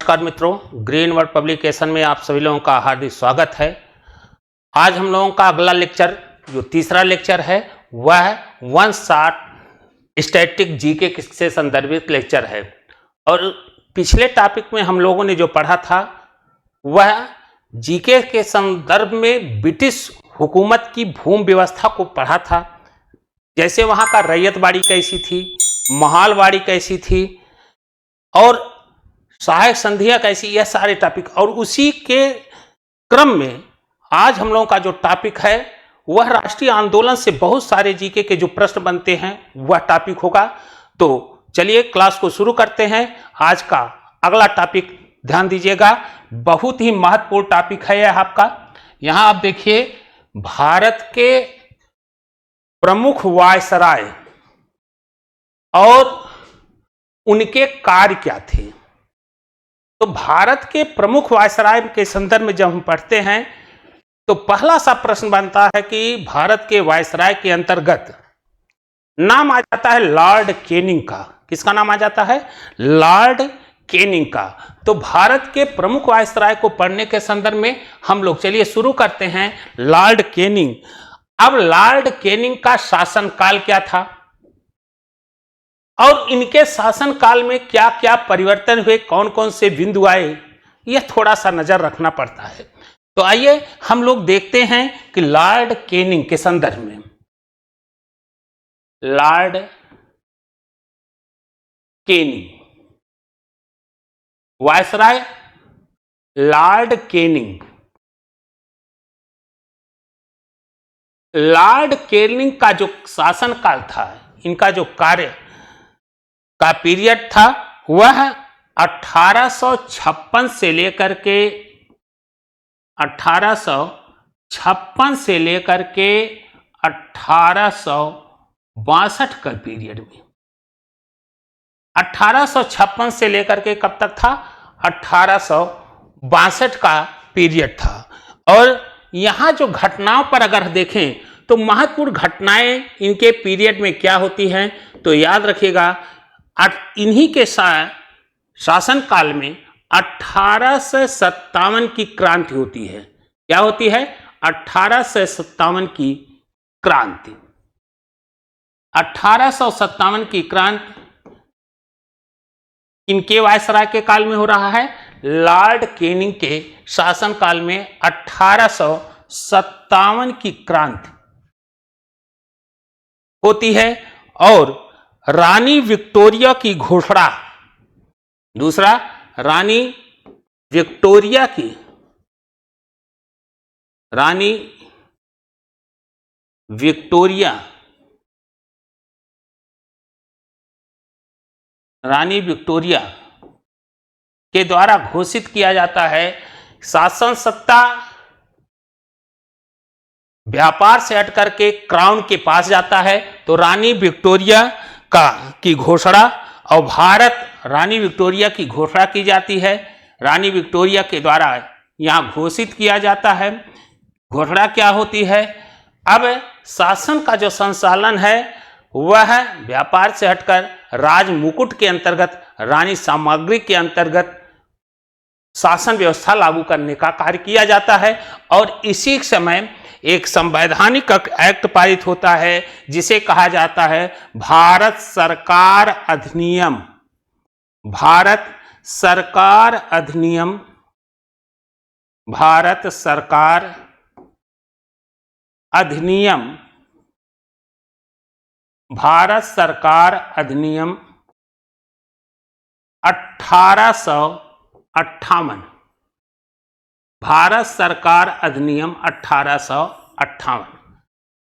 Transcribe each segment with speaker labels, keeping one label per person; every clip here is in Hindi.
Speaker 1: नमस्कार मित्रों, ग्रीन वर्ल्ड पब्लिकेशन में आप सभी लोगों का हार्दिक स्वागत है। आज हम लोगों का अगला लेक्चर जो तीसरा लेक्चर है वह है वन शॉट स्टैटिक जीके से संदर्भित लेक्चर है। और पिछले टॉपिक में हम लोगों ने जो पढ़ा था वह जीके के संदर्भ में ब्रिटिश हुकूमत की भूमि व्यवस्था को पढ़ा था। जैसे वहाँ का रैयतवाड़ी कैसी थी, महालवाड़ी कैसी थी और सहायक संधियां कैसी, यह सारे टॉपिक। और उसी के क्रम में आज हम लोगों का जो टॉपिक है वह राष्ट्रीय आंदोलन से बहुत सारे जीके के जो प्रश्न बनते हैं वह टॉपिक होगा। तो चलिए क्लास को शुरू करते हैं। आज का अगला टॉपिक ध्यान दीजिएगा, बहुत ही महत्वपूर्ण टॉपिक है यह आपका। यहां आप देखिए, भारत के प्रमुख वायसराय और उनके कार्य क्या थे। तो भारत के प्रमुख वायसराय के संदर्भ में जब हम पढ़ते हैं तो पहला सा प्रश्न बनता है कि भारत के वायसराय के अंतर्गत नाम आ जाता है लॉर्ड कैनिंग का। किसका नाम आ जाता है? लॉर्ड कैनिंग का। तो भारत के प्रमुख वायसराय को पढ़ने के संदर्भ में हम लोग चलिए शुरू करते हैं। Lord Canning. अब लॉर्ड कैनिंग का शासनकाल क्या था और इनके शासनकाल में क्या क्या परिवर्तन हुए, कौन कौन से बिंदु आए, यह थोड़ा सा नजर रखना पड़ता है। तो आइए हम लोग देखते हैं कि लॉर्ड कैनिंग के संदर्भ में, Lord Canning viceroy Lord Canning. Lord Canning का जो शासनकाल था, इनका जो कार्य का पीरियड था वह 1856 से लेकर के 1862 का पीरियड में। 1856 से लेकर के कब तक था? 1862 का पीरियड था। और यहां जो घटनाओं पर अगर देखें तो महत्वपूर्ण घटनाएं इनके पीरियड में क्या होती हैं, तो याद रखिएगा इन्हीं के शासनकाल में 1857 की क्रांति होती है। क्या होती है? 1857 की क्रांति। 1857 की क्रांति इनके वायसराय के काल में हो रहा है। लॉर्ड कैनिंग के शासनकाल में 1857 की क्रांति होती है। और रानी विक्टोरिया की घोषणा, दूसरा रानी विक्टोरिया की, रानी विक्टोरिया के द्वारा घोषित किया जाता है। शासन सत्ता व्यापार से हट करके क्राउन के पास जाता है। तो रानी विक्टोरिया की घोषणा, और भारत रानी विक्टोरिया की घोषणा की जाती है। रानी विक्टोरिया के द्वारा यहां घोषित किया जाता है। घोषणा क्या होती है? अब शासन का जो संचालन है वह व्यापार से हटकर राज मुकुट के अंतर्गत, रानी सामग्री के अंतर्गत शासन व्यवस्था लागू करने का कार्य किया जाता है। और इसी समय एक संवैधानिक एक्ट पारित होता है जिसे कहा जाता है भारत सरकार अधिनियम। भारत सरकार अधिनियम, भारत सरकार अधिनियम, भारत सरकार अधिनियम 1858। भारत सरकार अधिनियम 1858।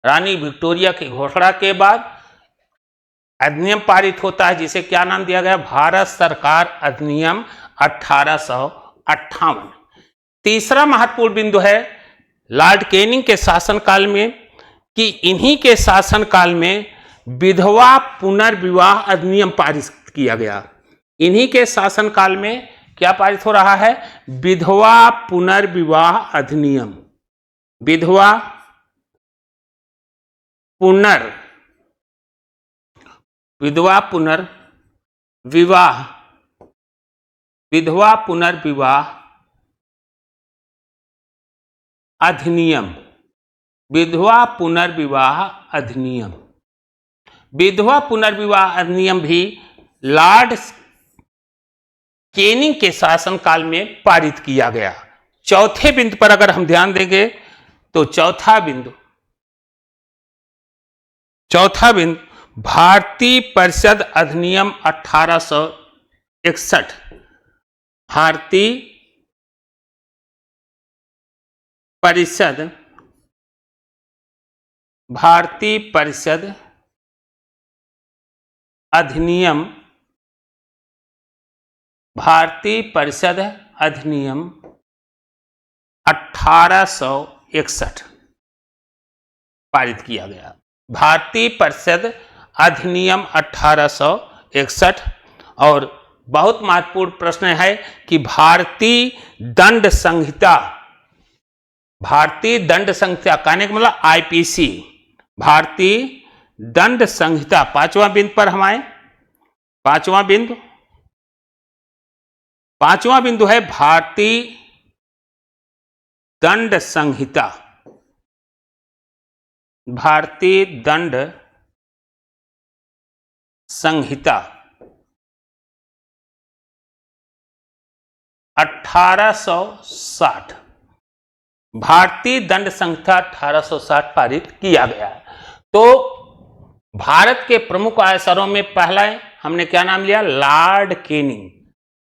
Speaker 1: रानी विक्टोरिया की घोषणा के बाद अधिनियम पारित होता है जिसे क्या नाम दिया गया? भारत सरकार अधिनियम 1858। तीसरा महत्वपूर्ण बिंदु है लॉर्ड कैनिंग के शासनकाल में कि इन्हीं के शासनकाल में विधवा पुनर्विवाह अधिनियम पारित किया गया। इन्हीं के शासनकाल में क्या पारित हो रहा है? विधवा पुनर्विवाह अधिनियम। विधवा पुनर्विवाह विधवा पुनर्विवाह अधिनियम, विधवा पुनर्विवाह अधिनियम। विधवा पुनर्विवाह अधिनियम भी लॉर्ड कैनिंग के शासनकाल में पारित किया गया। चौथे बिंदु पर अगर हम ध्यान देंगे तो चौथा बिंदु भारतीय परिषद अधिनियम 1861, भारतीय परिषद अधिनियम, भारतीय परिषद अधिनियम 1861 पारित किया गया। भारतीय परिषद अधिनियम 1861। और बहुत महत्वपूर्ण प्रश्न है कि भारतीय दंड संहिता कहने का मतलब आईपीसी, भारतीय दंड संहिता। पांचवा बिंदु पर हम आए। पांचवा बिंदु है भारतीय दंड संहिता, भारतीय दंड संहिता 1860, भारतीय दंड संहिता 1860 पारित किया गया है। तो भारत के प्रमुख आयसरों में पहला हमने क्या नाम लिया? Lord Canning.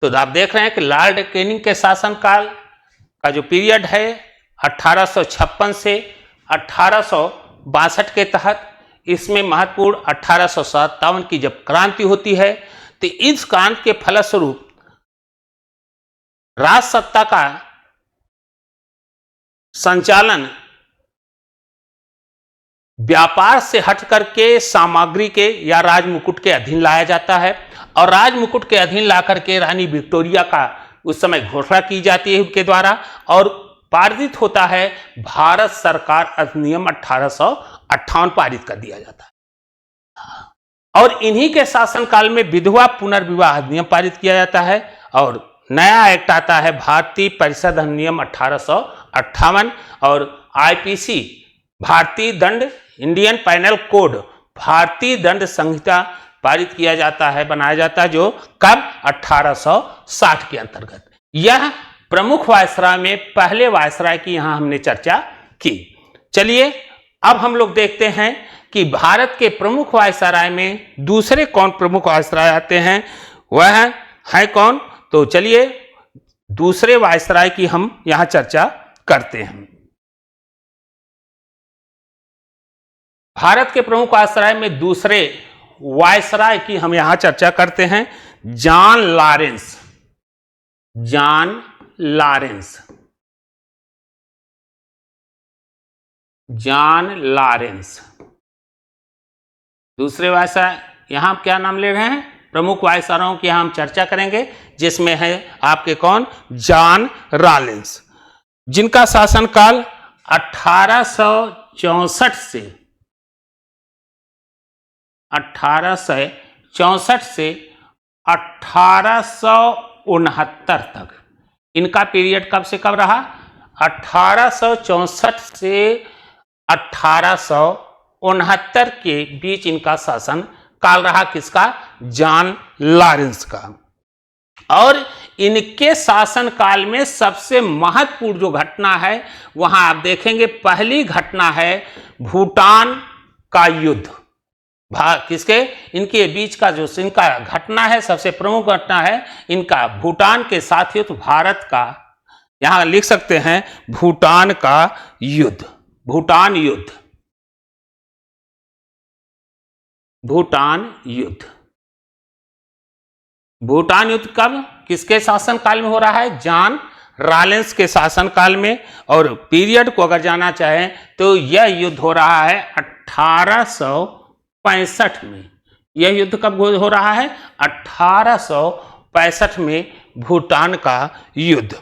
Speaker 1: तो आप देख रहे हैं कि लॉर्ड कैनिंग के शासनकाल का जो पीरियड है 1856 से 1862 के तहत, इसमें महत्वपूर्ण 1857 की जब क्रांति होती है तो इस क्रांति के फलस्वरूप राज सत्ता का संचालन व्यापार से हट करके सामग्री के या राजमुकुट के अधीन लाया जाता है। और राजमुकुट के अधीन ला करके रानी विक्टोरिया का उस समय घोषणा की जाती है उनके द्वारा, और पारित होता है भारत सरकार अधिनियम 1858 पारित कर दिया जाता है। और इन्हीं के शासनकाल में विधवा पुनर्विवाह अधिनियम पारित किया जाता है और नया एक्ट आता है भारतीय परिषद अधिनियम 1858 और आईपीसी भारतीय दंड इंडियन पैनल कोड भारतीय दंड संहिता पारित किया जाता है, बनाया जाता है, जो कब 1860 के अंतर्गत। यह प्रमुख वायसराय में पहले वायसराय की यहां हमने चर्चा की। चलिए अब हम लोग देखते हैं कि भारत के प्रमुख वायसराय में दूसरे कौन प्रमुख वायसराय आते हैं, वह है कौन। तो चलिए दूसरे वायसराय की हम यहां चर्चा करते हैं। भारत के प्रमुख वायसराय में दूसरे वायसराय की हम यहां चर्चा करते हैं, जॉन लॉरेंस। दूसरे वायसराय यहां क्या नाम ले रहे हैं? प्रमुख वायसरायों की हम चर्चा करेंगे, जिसमें है आपके कौन? जॉन लॉरेंस, जिनका शासनकाल 1864 से 1869 तक, इनका पीरियड कब से कब रहा? 1864 से 1869 के बीच इनका शासन काल रहा। किसका? जॉन लॉरेंस का। और इनके शासन काल में सबसे महत्वपूर्ण जो घटना है वहां आप देखेंगे, पहली घटना है भूटान का युद्ध। किसके? इनके बीच का जो इनका घटना है, सबसे प्रमुख घटना है इनका भूटान के साथ युद्ध, भारत का, यहां लिख सकते हैं भूटान का युद्ध। भूटान युद्ध कब किसके शासन काल में हो रहा है? जॉन लॉरेंस के शासन काल में। और पीरियड को अगर जाना चाहें तो यह युद्ध हो रहा है 1865 में। यह युद्ध कब हो रहा है? 1865 में भूटान का युद्ध।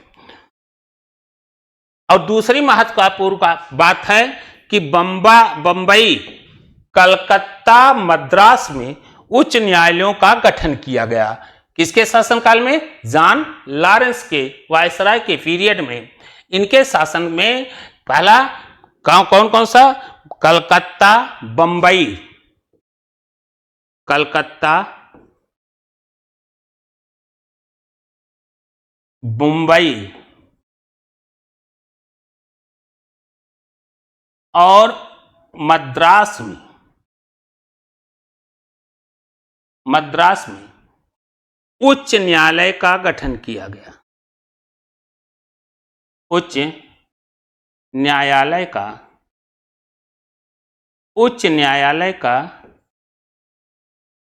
Speaker 1: और दूसरी महत्वपूर्ण बात है कि बंबई, कलकत्ता, मद्रास में उच्च न्यायालयों का गठन किया गया। किसके शासनकाल में? जॉन लॉरेंस के वायसराय के पीरियड में, इनके शासन में पहला गांव कौन कौन सा? कलकत्ता, बंबई, कलकत्ता, मुंबई और मद्रास में उच्च न्यायालय का गठन किया गया। उच्च न्यायालय का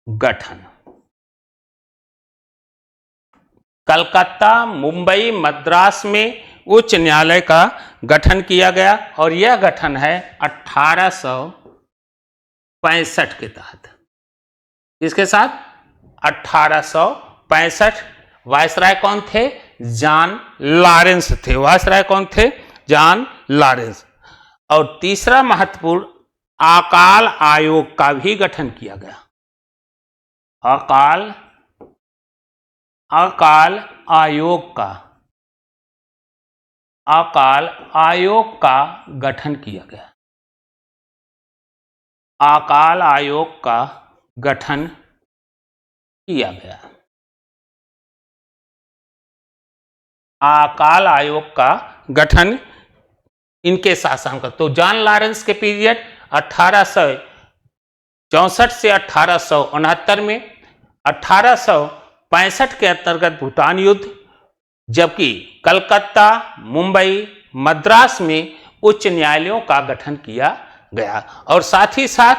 Speaker 1: गठन। कलकत्ता, मुंबई, मद्रास में उच्च न्यायालय का गठन किया गया और यह गठन है 1865 के तहत। इसके साथ 1865 वायसराय कौन थे? जॉन लॉरेंस थे। वायसराय कौन थे? John Lawrence. और तीसरा महत्वपूर्ण, अकाल आयोग का भी गठन किया गया। अकाल आयोग का गठन किया गया। अकाल आयोग का गठन किया गया। अकाल आयोग का गठन इनके शासन का। तो जॉन लॉरेंस के पीरियड 1864 से 1869 में, 1865 के अंतर्गत भूटान युद्ध, जबकि कलकत्ता, मुंबई, मद्रास में उच्च न्यायालयों का गठन किया गया और साथ ही साथ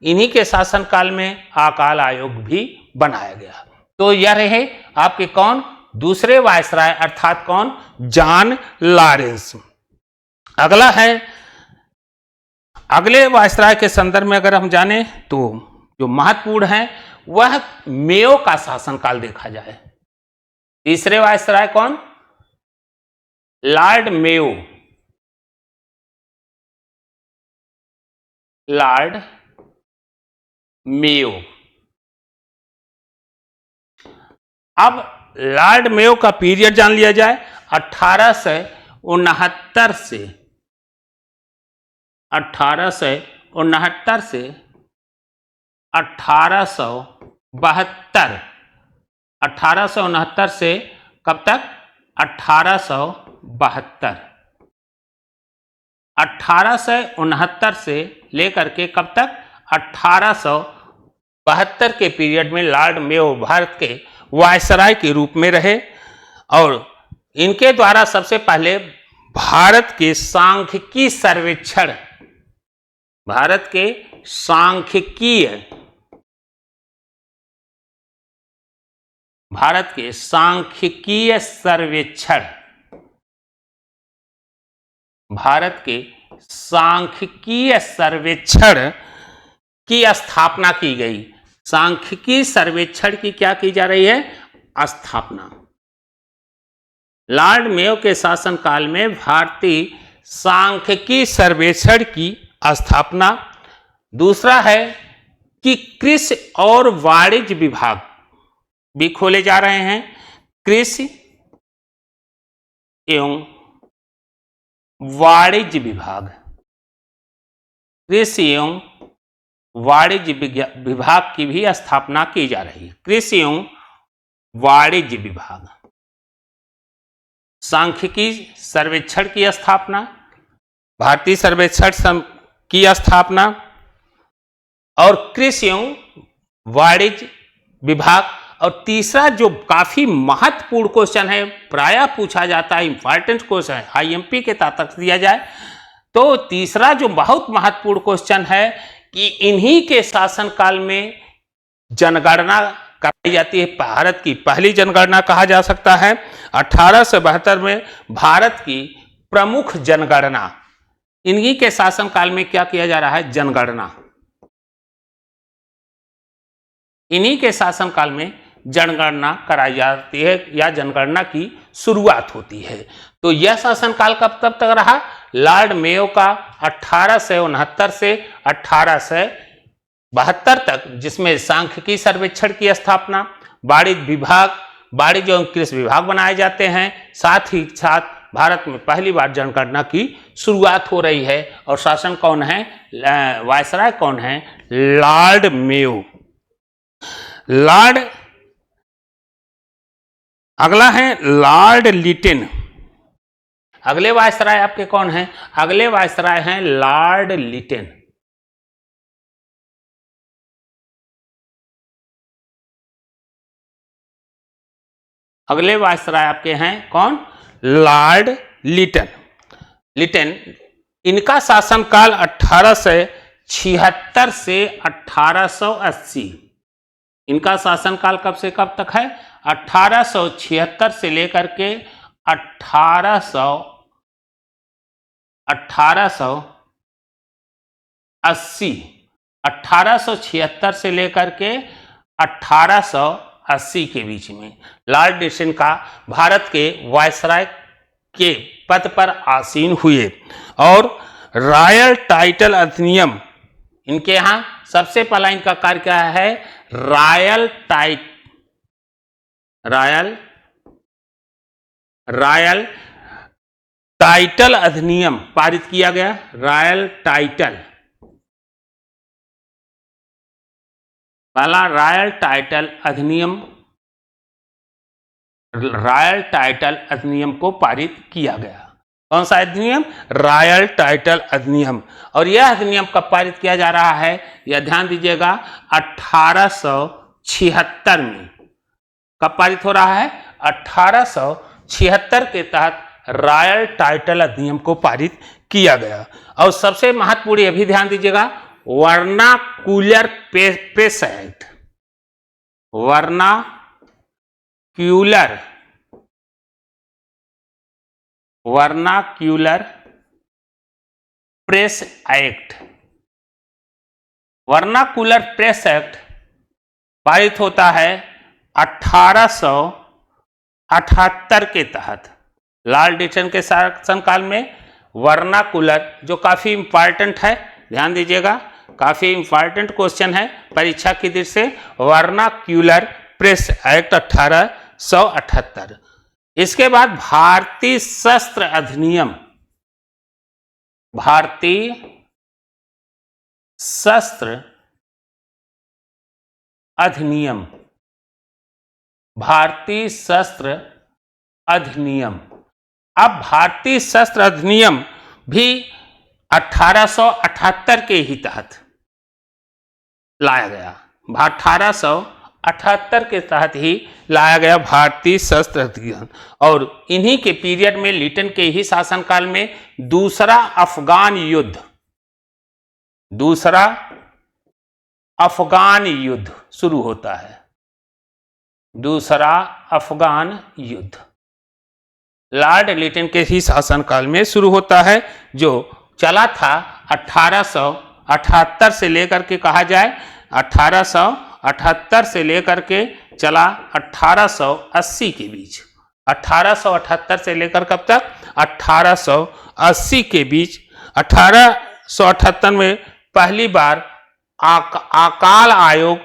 Speaker 1: इन्हीं के शासनकाल में अकाल आयोग भी बनाया गया। तो यह रहे आपके कौन? दूसरे वायसराय, अर्थात कौन? John Lawrence. अगला है, अगले वायसराय के संदर्भ में अगर हम जाने तो जो महत्वपूर्ण है वह मेयो का शासनकाल देखा जाए। तीसरे वायसराय कौन? Lord Mayo. Lord Mayo. अब लॉर्ड मेयो का पीरियड जान लिया जाए। 1869 से 1872 1869 से कब तक? 1872। 1869 से लेकर के कब तक? 1872 के पीरियड में लॉर्ड मेयो भारत के वायसराय के रूप में रहे और इनके द्वारा सबसे पहले भारत के सांख्यिकी सर्वेक्षण, भारत के सांख्यिकीय सर्वेक्षण, भारत के सांख्यिकीय सर्वेक्षण की स्थापना की गई। सांख्यिकी सर्वेक्षण की क्या की जा रही है? स्थापना। लॉर्ड मेयो के शासनकाल में भारतीय सांख्यिकी सर्वेक्षण की स्थापना। दूसरा है कि कृषि और वाणिज्य विभाग भी खोले जा रहे हैं। कृषि एवं वाणिज्य विभाग, कृषि एवं वाणिज्य विभाग की भी स्थापना की जा रही है। कृषि एवं वाणिज्य विभाग, सांख्यिकी सर्वेक्षण की स्थापना, भारतीय सर्वेक्षण की स्थापना और कृषि एवं वाणिज्य विभाग। और तीसरा जो काफी महत्वपूर्ण क्वेश्चन है, प्रायः पूछा जाता है, इंपॉर्टेंट क्वेश्चन है, आईएमपी के तहत दिया जाए, तो तीसरा जो बहुत महत्वपूर्ण क्वेश्चन है कि इन्हीं के शासनकाल में जनगणना कराई जाती है। भारत की पहली जनगणना कहा जा सकता है। 1872 में भारत की प्रमुख जनगणना, इन्हीं के शासनकाल में क्या किया जा रहा है? जनगणना। इन्हीं के शासनकाल में जनगणना कराई जाती है या जनगणना की शुरुआत होती है। तो यह शासनकाल कब तब तक रहा? लॉर्ड मेयो का 1869 से 1872 तक, जिसमें सांख्यिकी सर्वेक्षण की स्थापना, वाणिज्य विभाग, वाणिज्य एवं कृषि विभाग बनाए जाते हैं। साथ ही साथ भारत में पहली बार जनगणना की शुरुआत हो रही है। और शासन कौन है, वायसराय कौन है, लॉर्ड मेयो। लॉर्ड, अगला है लॉर्ड लिटन। अगले वायसराय आपके कौन हैं, अगले वायसराय हैं लॉर्ड लिटन। अगले वायसराय आपके हैं कौन, लॉर्ड लिटन। लिटन, इनका शासनकाल 1876 से 1880। इनका शासनकाल कब से कब तक है, 1876 से लेकर के 1880, 1876 से लेकर के 1880 के बीच में लॉर्ड लिटन का भारत के वायसराय के पद पर आसीन हुए। और रॉयल टाइटल अधिनियम, इनके यहां सबसे पहला इनका कार्य क्या है, रॉयल टाइटल अधिनियम पारित किया गया। रॉयल टाइटल, पहला रॉयल टाइटल अधिनियम को पारित किया गया। कौन सा अधिनियम, रॉयल टाइटल अधिनियम। और यह अधिनियम कब पारित किया जा रहा है, यह ध्यान दीजिएगा, 1876 में। कब पारित हो रहा है, 1876 के तहत रॉयल टाइटल अधिनियम को पारित किया गया। और सबसे महत्वपूर्ण यह भी ध्यान दीजिएगा, vernacular press act. Vernacular press act. Vernacular press act पारित होता है 1878 के तहत। लॉर्ड लिटन के शासनकाल में वर्नाक्यूलर, जो काफी इंपॉर्टेंट है, ध्यान दीजिएगा, काफी इंपॉर्टेंट क्वेश्चन है परीक्षा की दृष्टि से, वर्नाक्यूलर प्रेस एक्ट 1878। इसके बाद भारतीय शस्त्र अधिनियम, भारतीय शस्त्र अधिनियम, भारतीय शस्त्र अधिनियम। अब भारतीय शस्त्र अधिनियम भी 1878 के ही तहत लाया गया। 1878 के तहत ही लाया गया भारतीय शस्त्र अधिनियम। और इन्हीं के पीरियड में, लिटन के ही शासनकाल में, दूसरा अफगान युद्ध शुरू होता है। दूसरा अफगान युद्ध लॉर्ड लिटन के ही शासनकाल में शुरू होता है, जो चला था 1878 से लेकर के, कहा जाए 1878 से लेकर के चला 1880 के बीच। 1878 से लेकर कब तक, 1880 के बीच। 1878 में पहली बार अकाल आयोग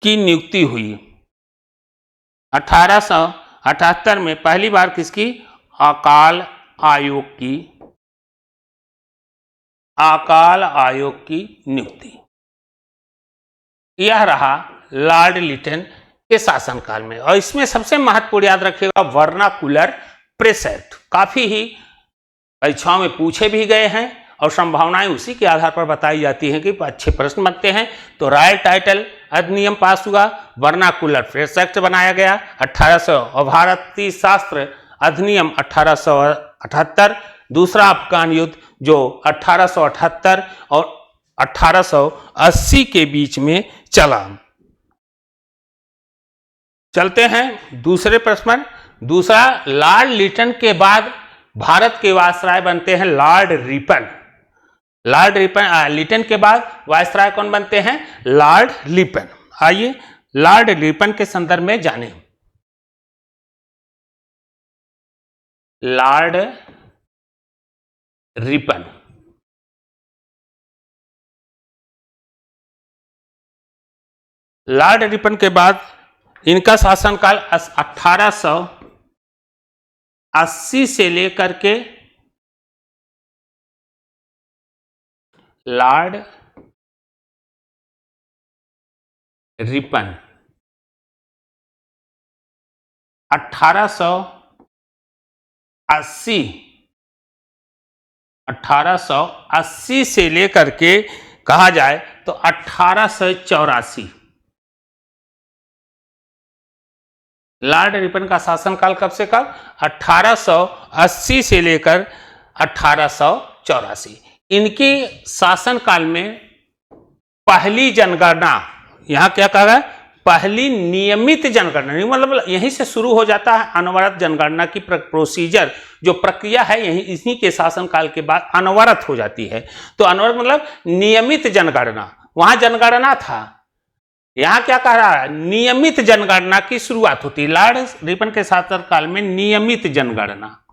Speaker 1: की नियुक्ति हुई। 1878 में पहली बार किसकी, अकाल आयोग की नियुक्ति। यह रहा लॉर्ड लिटन के शासनकाल में। और इसमें सबसे महत्वपूर्ण याद रखिएगा, वर्नाक्यूलर प्रेस एक्ट। काफी ही परीक्षाओं में पूछे भी गए हैं और संभावनाएं उसी के आधार पर बताई जाती हैं कि अच्छे प्रश्न बनते हैं। तो रॉयल टाइटल अधिनियम पास हुआ, वर्नाक्यूलर प्रेस एक्ट बनाया गया 1800, और भारतीय शस्त्र अधिनियम 1878। दूसरा अफगान युद्ध जो 1878 और 1880 के बीच में चला। चलते हैं दूसरे प्रश्न पर। दूसरा, लॉर्ड लिटन के बाद भारत के वायसराय बनते हैं लॉर्ड रिपन। लिटन के बाद वायसराय कौन बनते हैं, लॉर्ड रिपन। आइए लॉर्ड रिपन के संदर्भ में जानें। लॉर्ड रिपन, लॉर्ड रिपन के बाद इनका शासनकाल 1880 से लेकर के लॉर्ड रिपन 1880 से लेकर के कहा जाए तो 1884। लॉर्ड रिपन का शासनकाल कब से कब? 1880 से लेकर 1884। इनकी शासनकाल में पहली जनगणना, यहां क्या कहा गया? पहली नियमित जनगणना, मतलब यहीं से शुरू हो जाता है अनवरत जनगणना की प्रोसीजर, जो प्रक्रिया है यही इसी के शासनकाल के बाद अनवरत हो जाती है। तो अनवरत मतलब नियमित जनगणना, वहां जनगणना था, यहां क्या कह रहा है? नियमित जनगणना की शुरुआत होती है। लॉर्ड रिपन के शासनकाल में नियमित जनगणना,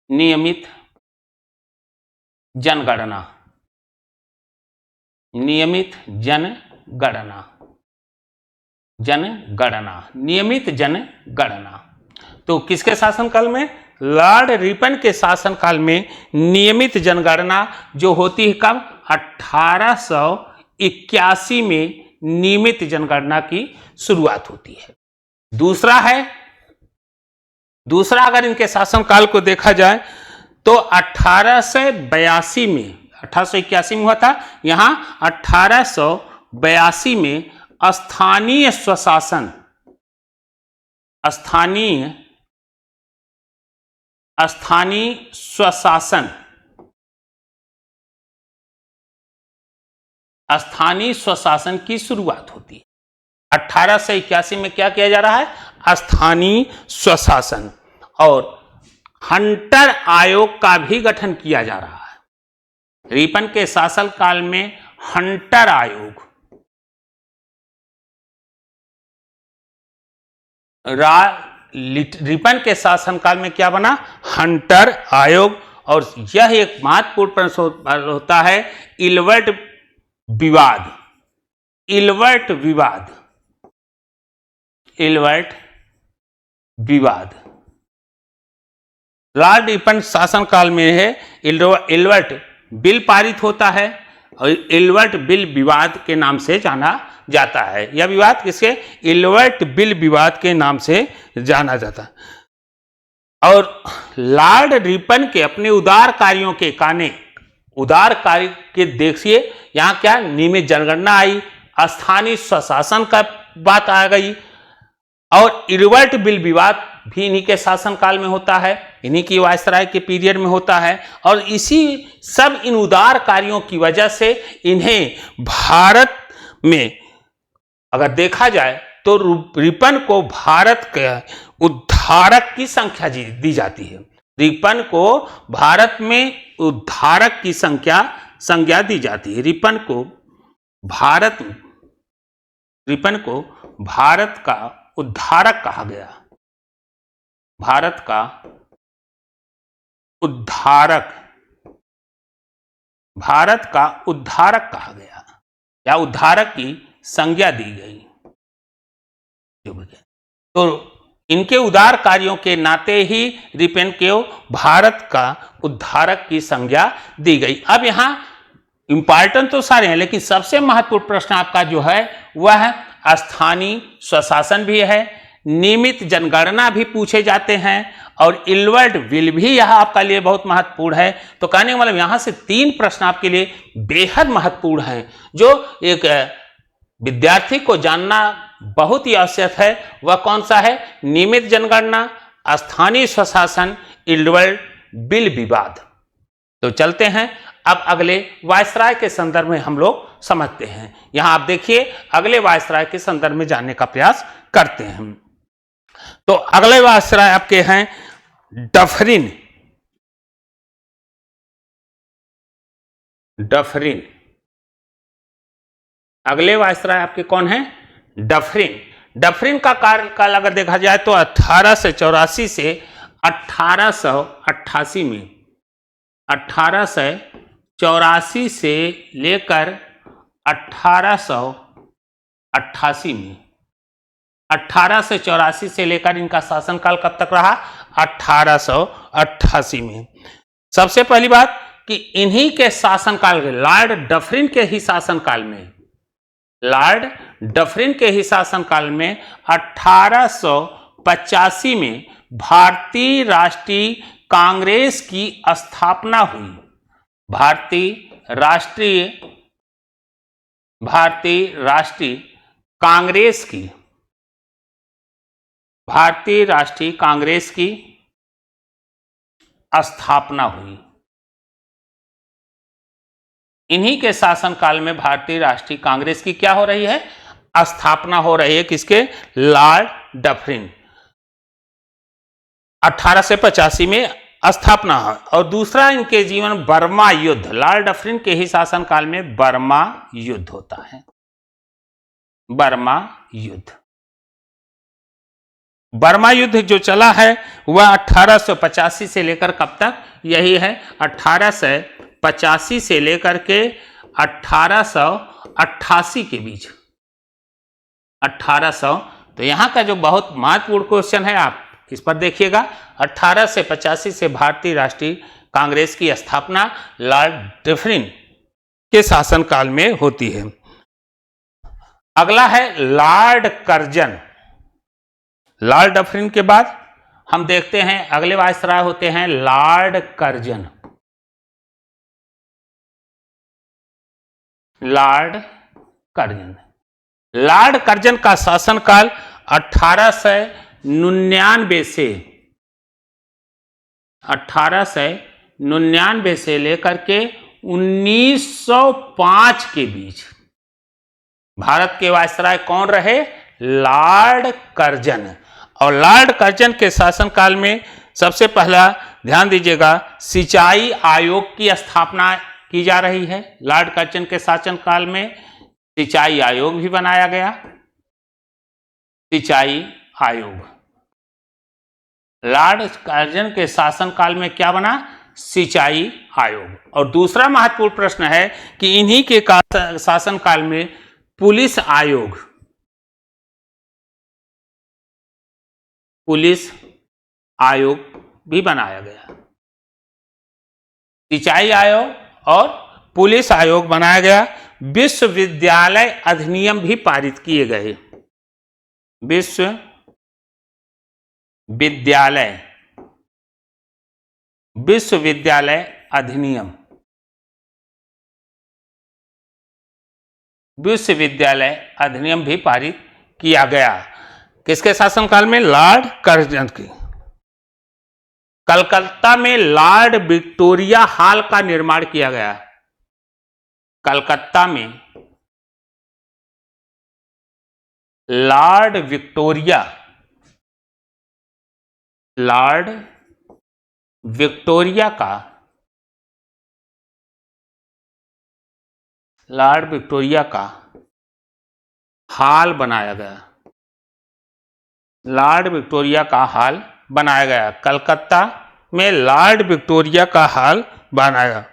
Speaker 1: नियमित जनगणना, नियमित जनगणना, जनगणना, नियमित जनगणना। तो किसके शासनकाल में? लॉर्ड रिपन के शासनकाल में नियमित जनगणना जो होती है कब? 1881 में नियमित जनगणना की शुरुआत होती है। दूसरा अगर इनके शासनकाल को देखा जाए तो 1882 में, 1881 में हुआ था, यहां 1882 में स्थानीय स्वशासन, स्थानीय स्वशासन, स्थानीय स्वशासन की शुरुआत होती है। 1881 में क्या किया जा रहा है? स्थानीय स्वशासन, और हंटर आयोग का भी गठन किया जा रहा है। रिपन के शासनकाल में हंटर आयोग, रिपन के शासनकाल में क्या बना? हंटर आयोग। और यह एक महत्वपूर्ण प्रश्न होता है, इल्बर्ट विवाद, इल्बर्ट विवाद, इल्बर्ट विवाद। लॉर्ड रिपन शासनकाल में है इल्बर्ट बिल पारित होता है, और इल्बर्ट बिल विवाद के नाम से जाना जाता है। यह विवाद किसके? इल्बर्ट बिल विवाद के नाम से जाना जाता है। और लॉर्ड रिपन के अपने उदार कार्यों के काने, उदार कार्य के देखिए, यहां क्या? नियमित जनगणना आई, स्थानीय स्वशासन का बात आ गई, और इल्बर्ट बिल विवाद भी इन्हीं के शासनकाल में होता है, इन्हीं की वायसराय के पीरियड में होता है। और इसी सब इन उदार कार्यों की वजह से इन्हें भारत में अगर देखा जाए तो रिपन को भारत के उद्धारक की संख्या दी जाती है। रिपन को भारत में उद्धारक की संज्ञा दी जाती है। रिपन को भारत का उद्धारक कहा गया, भारत का उद्धारक, भारत का उद्धारक कहा गया, या उद्धारक की संज्ञा दी गई। तो इनके उदार कार्यों के नाते ही रिपन को भारत का उद्धारक की संज्ञा दी गई। अब यहां इंपॉर्टेंट तो सारे हैं, लेकिन सबसे महत्वपूर्ण प्रश्न आपका जो है वह स्थानीय स्वशासन भी है, नियमित जनगणना भी पूछे जाते हैं, और इल्बर्ट बिल भी यह आपका लिए बहुत महत्वपूर्ण है। तो कहने का मतलब यहां से 3 प्रश्न आपके लिए बेहद महत्वपूर्ण हैं, जो एक विद्यार्थी को जानना बहुत ही आवश्यक है। वह कौन सा है? नियमित जनगणना, स्थानीय स्वशासन, इल्बर्ट बिल विवाद। तो चलते हैं अब अगले वायसराय के संदर्भ में हम लोग समझते हैं। यहां आप देखिए, अगले वायसराय के संदर्भ में जानने का प्रयास करते हैं। तो अगले वायसराय आपके हैं डफरिन, डफरिन। अगले वायसराय आपके कौन है? डफरिन। डफरिन का कार्यकाल अगर देखा जाए तो 1884 से 1888 में, 1884 से लेकर 1888 में 1884 से लेकर इनका शासनकाल कब तक रहा? 1888 में। सबसे पहली बात कि इन्हीं के शासनकाल के लॉर्ड डफरिन के ही शासनकाल में, लॉर्ड डफरिन के ही शासनकाल में 1885 में भारतीय राष्ट्रीय कांग्रेस की स्थापना हुई। भारतीय राष्ट्रीय कांग्रेस की, भारतीय राष्ट्रीय कांग्रेस की स्थापना हुई। इन्हीं के शासनकाल में भारतीय राष्ट्रीय कांग्रेस की क्या हो रही है? स्थापना हो रही है। किसके? Lord Dufferin. 1885 में स्थापना है। और दूसरा इनके जीवन बर्मा युद्ध, लॉर्ड डफरिन के ही शासनकाल में बर्मा युद्ध होता है। बर्मा युद्ध, बर्मा युद्ध जो चला है वह 1885 से लेकर कब तक? यही है 1885 से लेकर के 1888 के बीच। 1800, तो यहां का जो बहुत महत्वपूर्ण क्वेश्चन है, आप इस पर देखिएगा। 1885 से भारतीय राष्ट्रीय कांग्रेस की स्थापना लॉर्ड डफरिन के शासनकाल में होती है। अगला है लॉर्ड कर्जन। लॉर्ड डफरिन के बाद हम देखते हैं अगले वायसराय होते हैं Lord Curzon. Lord Curzon, Lord Curzon का शासनकाल 1899 से लेकर के 1905 के बीच। भारत के वायसराय कौन रहे? Lord Curzon. और लॉर्ड कर्जन के शासनकाल में सबसे पहला ध्यान दीजिएगा, सिंचाई आयोग की स्थापना की जा रही है। लॉर्ड कर्जन के शासनकाल में सिंचाई आयोग भी बनाया गया। सिंचाई आयोग, लॉर्ड कर्जन के शासनकाल में क्या बना? सिंचाई आयोग। और दूसरा महत्वपूर्ण प्रश्न है कि इन्हीं के शासनकाल में पुलिस आयोग, पुलिस आयोग भी बनाया गया। सिंचाई आयोग और पुलिस आयोग बनाया गया। विश्वविद्यालय अधिनियम भी पारित किए गए। विश्वविद्यालय अधिनियम, विश्वविद्यालय अधिनियम भी पारित किया गया। किसके शासनकाल में? लॉर्ड कर्जन की। कलकत्ता में लॉर्ड विक्टोरिया हॉल का निर्माण किया गया। कलकत्ता में लॉर्ड विक्टोरिया का हॉल बनाया गया। लॉर्ड विक्टोरिया का हॉल बनाया गया। कलकत्ता में लॉर्ड विक्टोरिया का हॉल बनाया।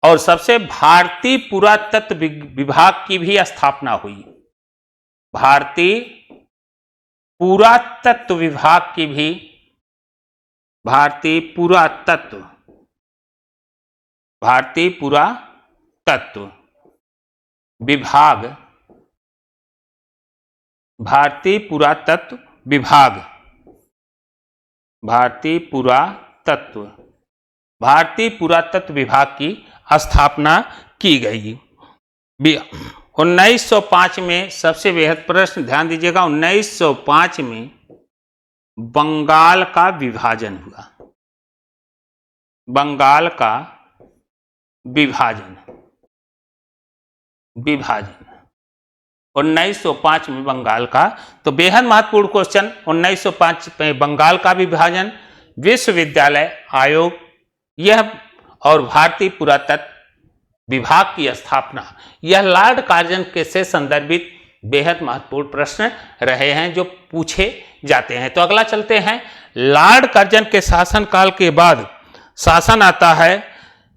Speaker 1: और सबसे भारतीय पुरातत्व विभाग की भी स्थापना हुई। भारतीय पुरातत्व विभाग की भी, भारतीय पुरातत्व विभाग, भारतीय पुरातत्व विभाग, भारतीय पुरातत्व विभाग की स्थापना की गई। 1905 में सबसे बेहद प्रश्न ध्यान दीजिएगा, 1905 में बंगाल का विभाजन हुआ। बंगाल का विभाजन 1905 में बंगाल का, तो बेहद महत्वपूर्ण क्वेश्चन। 1905 में बंगाल का विभाजन, विश्वविद्यालय आयोग, यह और भारतीय पुरातत्व विभाग की स्थापना, यह लॉर्ड कर्जन के से संदर्भित बेहद महत्वपूर्ण प्रश्न रहे हैं जो पूछे जाते हैं। तो अगला चलते हैं। लॉर्ड कर्जन के शासनकाल के बाद शासन आता है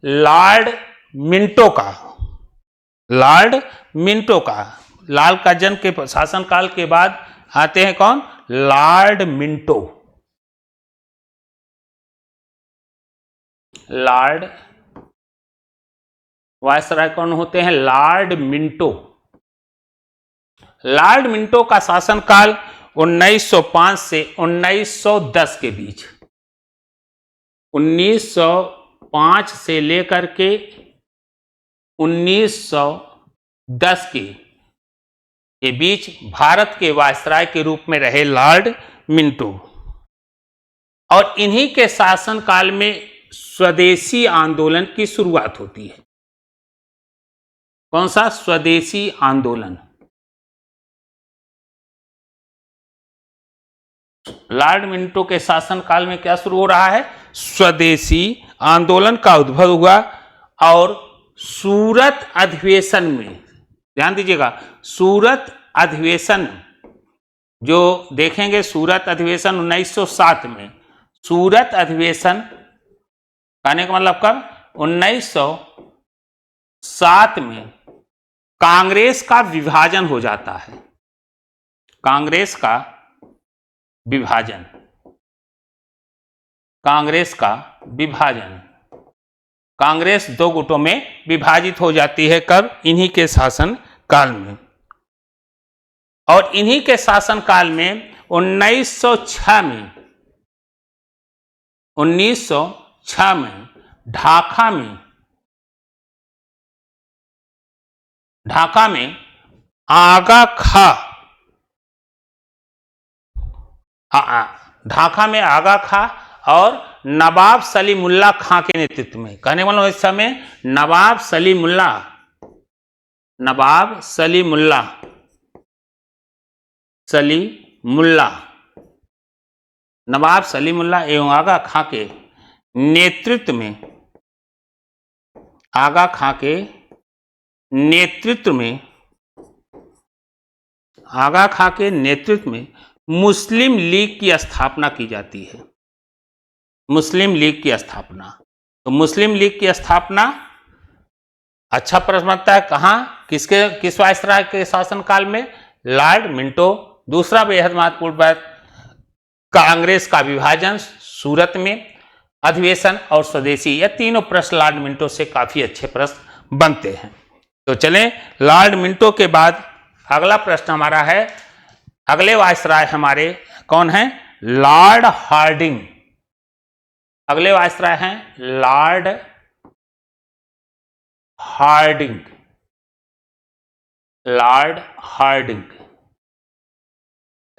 Speaker 1: लॉर्ड मिंटो का। लॉर्ड मिंटो का, लॉर्ड कर्जन के शासनकाल के बाद आते हैं कौन? Lord Minto. लॉर्ड वायसराय कौन होते हैं? Lord Minto. लॉर्ड मिंटो का शासनकाल 1905 से 1910 के बीच, 1905 से लेकर के 1910 के बीच भारत के वायसराय के रूप में रहे लॉर्ड मिंटो। और इन्हीं के शासनकाल में स्वदेशी आंदोलन की शुरुआत होती है। कौन सा? स्वदेशी आंदोलन। लॉर्ड मिंटो के शासनकाल में क्या शुरू हो रहा है? स्वदेशी आंदोलन का उद्भव हुआ। और सूरत अधिवेशन में, ध्यान दीजिएगा, सूरत अधिवेशन जो देखेंगे, सूरत अधिवेशन 1907 में, सूरत अधिवेशन कहने का मतलब कब? 1907 में कांग्रेस का विभाजन हो जाता है। कांग्रेस का विभाजन, कांग्रेस का विभाजन, कांग्रेस दो गुटों में विभाजित हो जाती है। कब? इन्हीं के शासन काल में। और इन्हीं के शासनकाल में 1906 में, 1906 में ढाका में आगा खां, ढाका में आगा खां और नवाब सलीमुल्लाह खां के नेतृत्व में, कहने वाला इस समय नवाब सलीमुल्लाह एवं आगा खां के नेतृत्व में, आगा खां के नेतृत्व में मुस्लिम लीग की स्थापना की जाती है। मुस्लिम लीग की स्थापना। तो मुस्लिम लीग की स्थापना, अच्छा प्रश्न बनता है, कहां, किस वायसराय के शासनकाल में? Lord Minto. दूसरा बेहद महत्वपूर्ण बात, कांग्रेस का विभाजन, सूरत में अधिवेशन और स्वदेशी। यह तीनों प्रश्न लॉर्ड मिंटो से काफी अच्छे प्रश्न बनते हैं। तो चलें, लॉर्ड मिंटो के बाद अगला प्रश्न हमारा है, अगले वायसराय हमारे कौन हैं? Lord Hardinge. अगले वायसराय हैं Lord Hardinge. Lord Hardinge.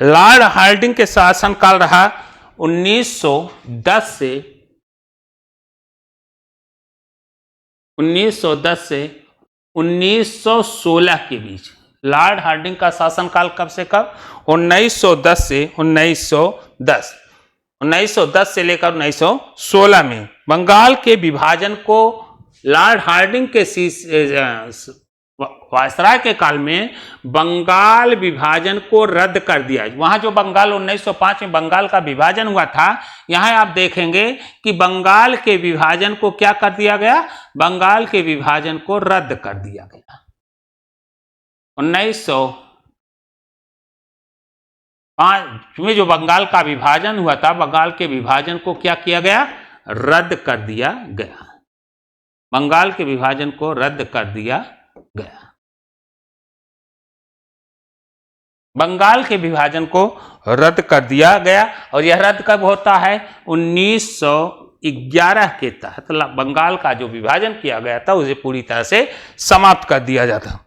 Speaker 1: Lord Hardinge के शासनकाल रहा 1910 से 1916 के बीच। लॉर्ड हार्डिंग का शासनकाल कब से कब? 1910 से 1910, 1910 से लेकर 1916 में बंगाल के विभाजन को लॉर्ड हार्डिंग के वायसराय के काल में बंगाल विभाजन को रद्द कर दिया। वहां जो बंगाल 1905 में बंगाल का विभाजन हुआ था, यहां आप देखेंगे कि बंगाल के विभाजन को क्या कर दिया गया? बंगाल के विभाजन को रद्द कर दिया गया। 1905 में जो बंगाल का विभाजन हुआ था, बंगाल के विभाजन को क्या किया गया? रद्द कर दिया गया। बंगाल के विभाजन को रद्द कर दिया गया। बंगाल के विभाजन को रद्द कर दिया गया। और यह रद्द कब होता है? 1911 के तहत बंगाल का जो विभाजन किया गया था उसे पूरी तरह से समाप्त कर दिया जाता।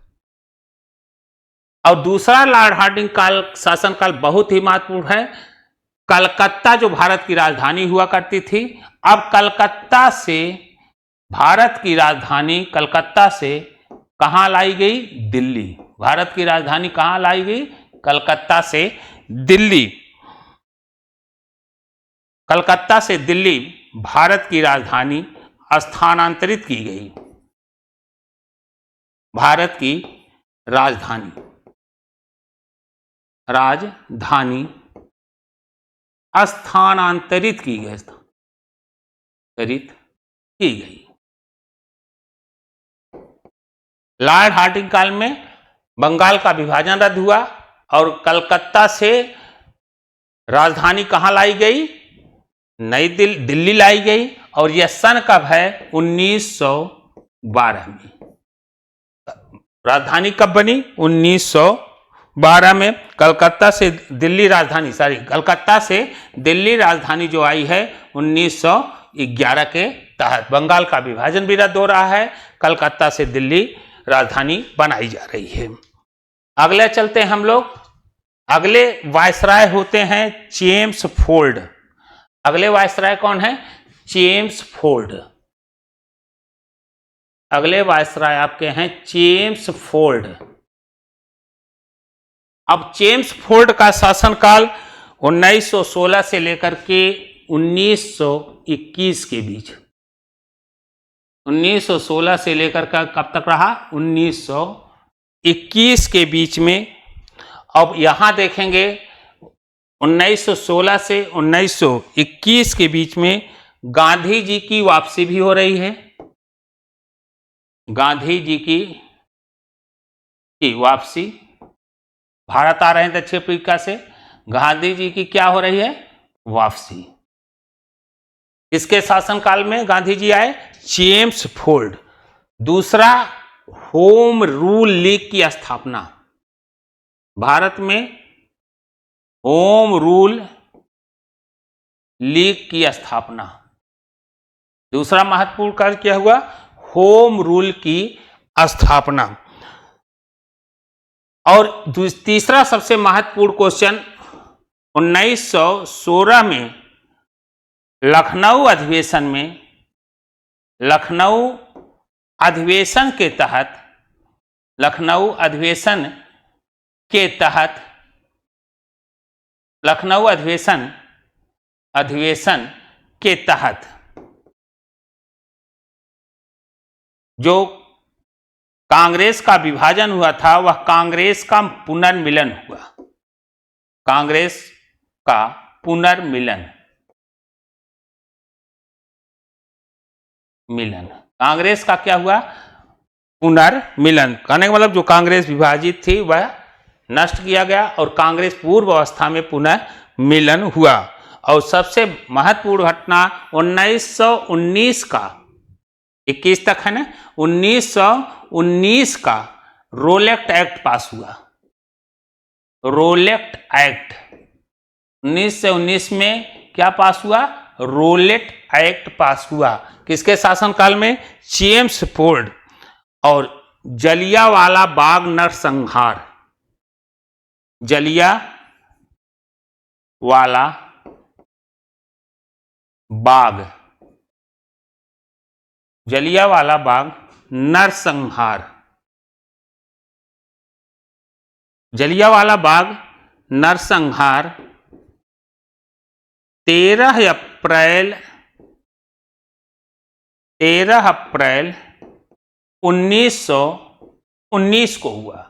Speaker 1: और दूसरा लॉर्ड हार्डिंग काल, शासनकाल बहुत ही महत्वपूर्ण है। कलकत्ता जो भारत की राजधानी हुआ करती थी, अब कलकत्ता से भारत की राजधानी कलकत्ता से कहां लाई गई? दिल्ली। भारत की राजधानी कहां लाई गई? कलकत्ता से दिल्ली। कलकत्ता से दिल्ली भारत की राजधानी स्थानांतरित की गई। भारत की राजधानी स्थानांतरित की गई। लॉर्ड हार्डिंग काल में बंगाल का विभाजन रद्द हुआ, और कलकत्ता से राजधानी कहाँ लाई गई? नई दिल्ली लाई गई। और यह सन कब है? 1912 में। राजधानी कब बनी? 1912 में। कलकत्ता से दिल्ली राजधानी, कलकत्ता से दिल्ली राजधानी जो आई है 1911 के तहत। बंगाल का विभाजन भी रद्द हो रहा है, कलकत्ता से दिल्ली राजधानी बनाई जा रही है। अगले चलते हैं हम लोग। अगले वायसराय होते हैं चेम्सफोर्ड। अगले वायसराय कौन है? चेम्सफोर्ड। अगले वायसराय आपके हैं चेम्सफोर्ड। अब चेम्सफोर्ड का शासनकाल 1916 से लेकर के 1921 के बीच। 1916 से लेकर का कब तक रहा? 1921 के बीच में। अब यहां देखेंगे 1916 से 1921 के बीच में गांधी जी की वापसी भी हो रही है। गांधी जी की वापसी, भारत आ रहे हैं दक्षिण अफ्रीका से, गांधी जी की क्या हो रही है? वापसी। इसके शासनकाल में गांधी जी आए? चेम्सफोर्ड। दूसरा, होम रूल लीग की स्थापना। भारत में होम रूल लीग की स्थापना, दूसरा महत्वपूर्ण कार्य क्या हुआ? होम रूल की स्थापना। और तीसरा सबसे महत्वपूर्ण क्वेश्चन, 1916 में लखनऊ अधिवेशन में, लखनऊ अधिवेशन के तहत, लखनऊ अधिवेशन के तहत, लखनऊ अधिवेशन के तहत जो कांग्रेस का विभाजन हुआ था, वह कांग्रेस का पुनर्मिलन हुआ। कांग्रेस का पुनर्मिलन, कांग्रेस का क्या हुआ? पुनर्मिलन। कहने का मतलब जो कांग्रेस विभाजित थी वह नष्ट किया गया और कांग्रेस पूर्व अवस्था में पुनः मिलन हुआ। और सबसे महत्वपूर्ण घटना 1919 का, 21 तक है ना, 1919 का रोलेक्ट एक्ट पास हुआ। रोलेक्ट एक्ट 1919 में क्या पास हुआ? रोलेक्ट एक्ट पास हुआ। किसके शासनकाल में? चेम्सफोर्ड। और जलियांवाला बाग नरसंहार, जलियांवाला बाग, जलियांवाला बाग नरसंहार, जलियांवाला बाग नरसंहार 13 अप्रैल 1919 को हुआ।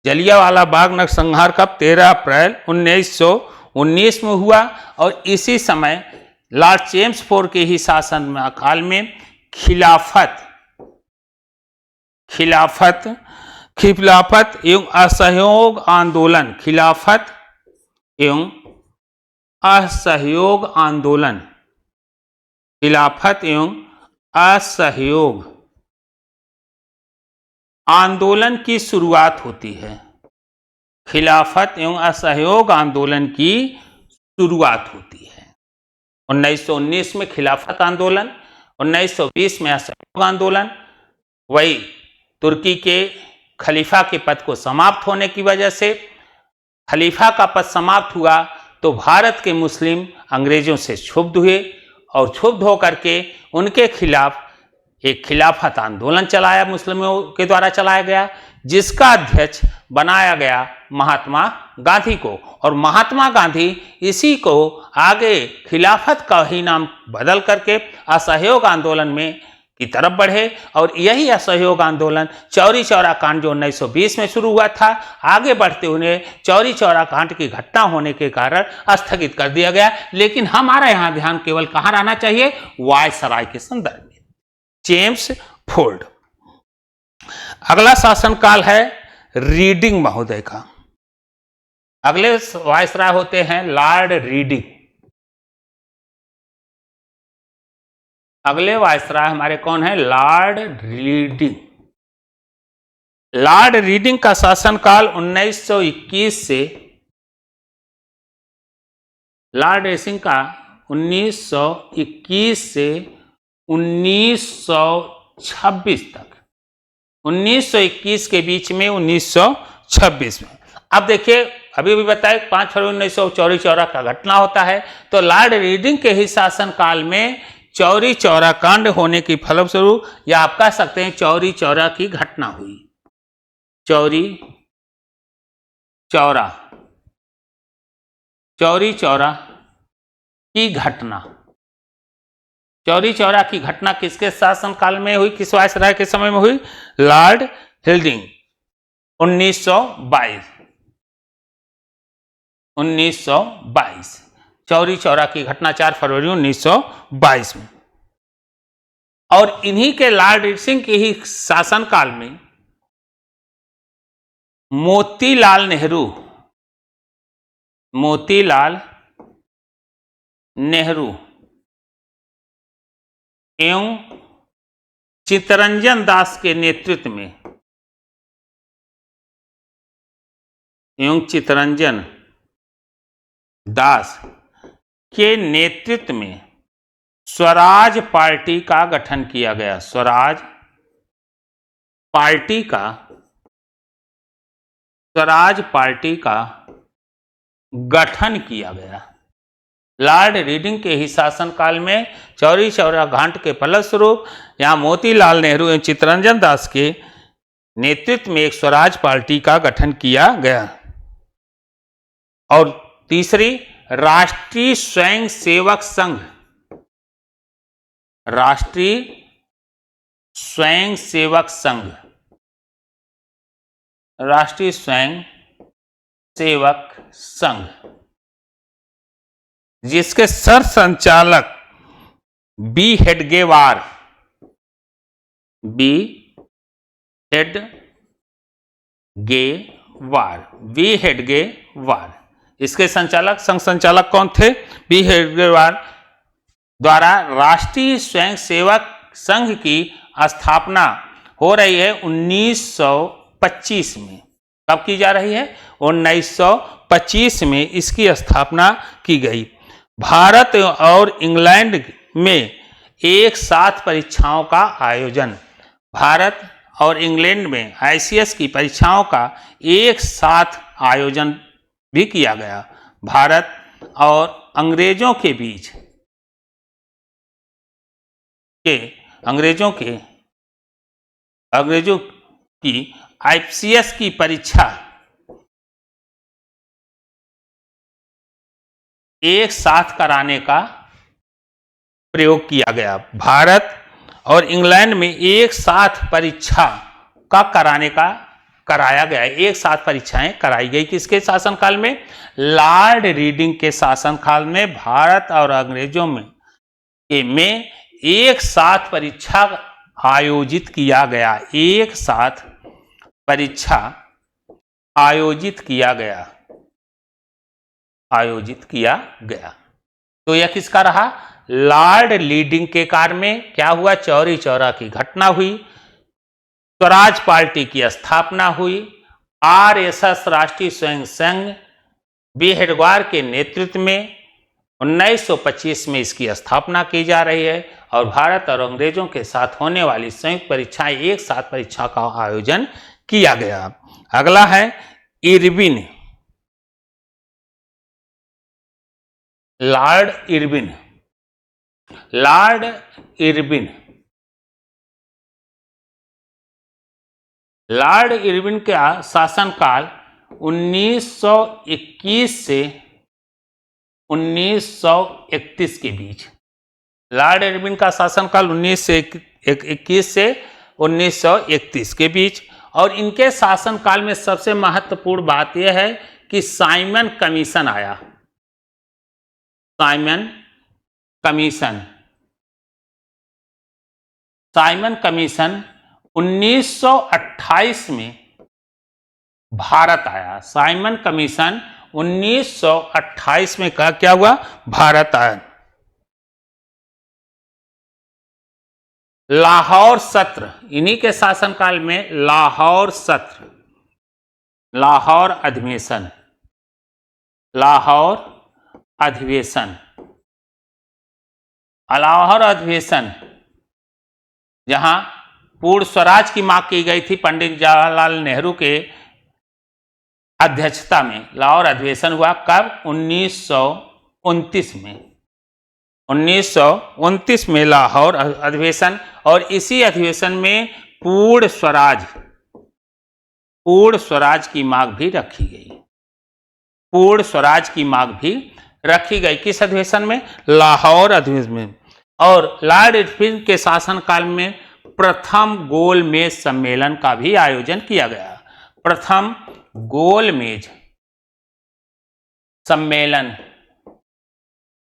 Speaker 1: जलियांवाला बाग नरसंहार कब? 13 अप्रैल 1919 में हुआ। और इसी समय लॉर्ड चेम्सफोर्ड के ही शासन काल में खिलाफत एवं असहयोग आंदोलन, खिलाफत एवं असहयोग आंदोलन, खिलाफत एवं असहयोग आंदोलन की शुरुआत होती है। खिलाफत एवं असहयोग आंदोलन की शुरुआत होती है। 1919 में खिलाफत आंदोलन, 1920 में असहयोग आंदोलन। वही तुर्की के खलीफा के पद को समाप्त होने की वजह से, खलीफा का पद समाप्त हुआ तो भारत के मुस्लिम अंग्रेजों से क्षुब्ध हुए और क्षुब्ध होकर के उनके खिलाफ एक खिलाफत आंदोलन चलाया, मुस्लिमों के द्वारा चलाया गया, जिसका अध्यक्ष बनाया गया महात्मा गांधी को। और महात्मा गांधी इसी को आगे खिलाफत का ही नाम बदल करके असहयोग आंदोलन में की तरफ बढ़े। और यही असहयोग आंदोलन चौरी चौरा कांड जो 1920 में शुरू हुआ था, आगे बढ़ते हुए चौरी चौरा कांड की घटना होने के कारण स्थगित कर दिया गया। लेकिन हमारा यहाँ ध्यान केवल कहाँ रहना चाहिए? वायसराय के संदर्भ में, चेम्सफोर्ड। अगला शासनकाल है रीडिंग महोदय का। अगले वायसराय होते हैं लॉर्ड रीडिंग। अगले वायसराय हमारे कौन है? Lord reading. लॉर्ड रीडिंग का शासनकाल 1921 से, लॉर्ड रीडिंग का 1921 से 1926 तक, 1921 के बीच में 1926 में। अब देखिए, अभी भी बताए 5 फरवरी 1900 चौरा का घटना होता है। तो लॉर्ड रीडिंग के ही शासनकाल में चौरी चौरा कांड होने की फलस्वरूप, या आप कह सकते हैं चौरी चौरा की घटना हुई। चौरी चौरा, चौरी चौरा की घटना। चौरी चौरा की घटना किसके शासनकाल में हुई, किस वायसराय के समय में हुई? Lord reading. 1922 चौरी चौरा की घटना 4 फरवरी 1922 में। और इन्हीं के लॉर्ड रीडिंग के ही शासनकाल में मोतीलाल नेहरू एवं चित्तरंजन दास के नेतृत्व में, चित्तरंजन दास के नेतृत्व में स्वराज पार्टी का गठन किया गया। स्वराज पार्टी का गठन किया गया। लॉर्ड रीडिंग के ही शासनकाल में चौरी चौरा घाट के फलस्वरूप यहां मोतीलाल नेहरू एवं चित्तरंजन दास के नेतृत्व में एक स्वराज पार्टी का गठन किया गया। और तीसरी, राष्ट्रीय स्वयं सेवक संघ। राष्ट्रीय स्वयं सेवक संघ, राष्ट्रीय स्वयं सेवक संघ, जिसके सर संचालक बी हेडगेवार, इसके संचालक, संघ संचालक कौन थे? बी हेडगेवार द्वारा राष्ट्रीय स्वयं सेवक संघ की स्थापना हो रही है 1925 में। कब की जा रही है? 1925 में इसकी स्थापना की गई। भारत और इंग्लैंड में एक साथ परीक्षाओं का आयोजन, भारत और इंग्लैंड में ICS की परीक्षाओं का एक साथ आयोजन भी किया गया। भारत और अंग्रेजों के बीच अंग्रेजों की ICS की परीक्षा एक साथ कराने का प्रयोग किया गया। भारत और इंग्लैंड में एक साथ परीक्षा का कराया गया। एक साथ परीक्षाएं कराई गई। किसके शासनकाल में? लॉर्ड रीडिंग के शासनकाल में भारत और अंग्रेजों में एक साथ परीक्षा आयोजित किया गया। एक साथ परीक्षा आयोजित किया गया। तो यह किसका रहा? लॉर्ड रीडिंग के कार्य में क्या हुआ? चौरी चौरा की घटना हुई, स्वराज पार्टी की स्थापना हुई, RSS राष्ट्रीय स्वयं संघ बी हेडगेवार के नेतृत्व में 1925 में इसकी स्थापना की जा रही है। और भारत और अंग्रेजों के साथ होने वाली संयुक्त परीक्षाएं, एक साथ परीक्षा का आयोजन किया गया। अगला है Irwin, Lord Irwin. Lord Irwin का शासनकाल 1921 से 1931 के बीच। लॉर्ड इरविन का शासनकाल 1921 से 1931 के बीच। और इनके शासनकाल में सबसे महत्वपूर्ण बात यह है कि साइमन कमीशन आया। साइमन कमीशन 1928 में भारत आया। साइमन कमीशन 1928 में क्या हुआ, भारत आया। लाहौर सत्र, इन्हीं के शासनकाल में लाहौर सत्र, लाहौर अधिवेशन, लाहौर अधिवेशन, लाहौर अधिवेशन जहां पूर्ण स्वराज की मांग की गई थी पंडित जवाहरलाल नेहरू के अध्यक्षता में। लाहौर अधिवेशन हुआ कब, 1929 में, 1929 में लाहौर अधिवेशन। और इसी अधिवेशन में पूर्ण स्वराज की मांग भी रखी गई, पूर्ण स्वराज की मांग भी रखी गई। किस अधिवेशन में, लाहौर अधिवेशन में। और लॉर्ड इरविन के शासनकाल में प्रथम गोलमेज सम्मेलन का भी आयोजन किया गया। प्रथम गोलमेज सम्मेलन,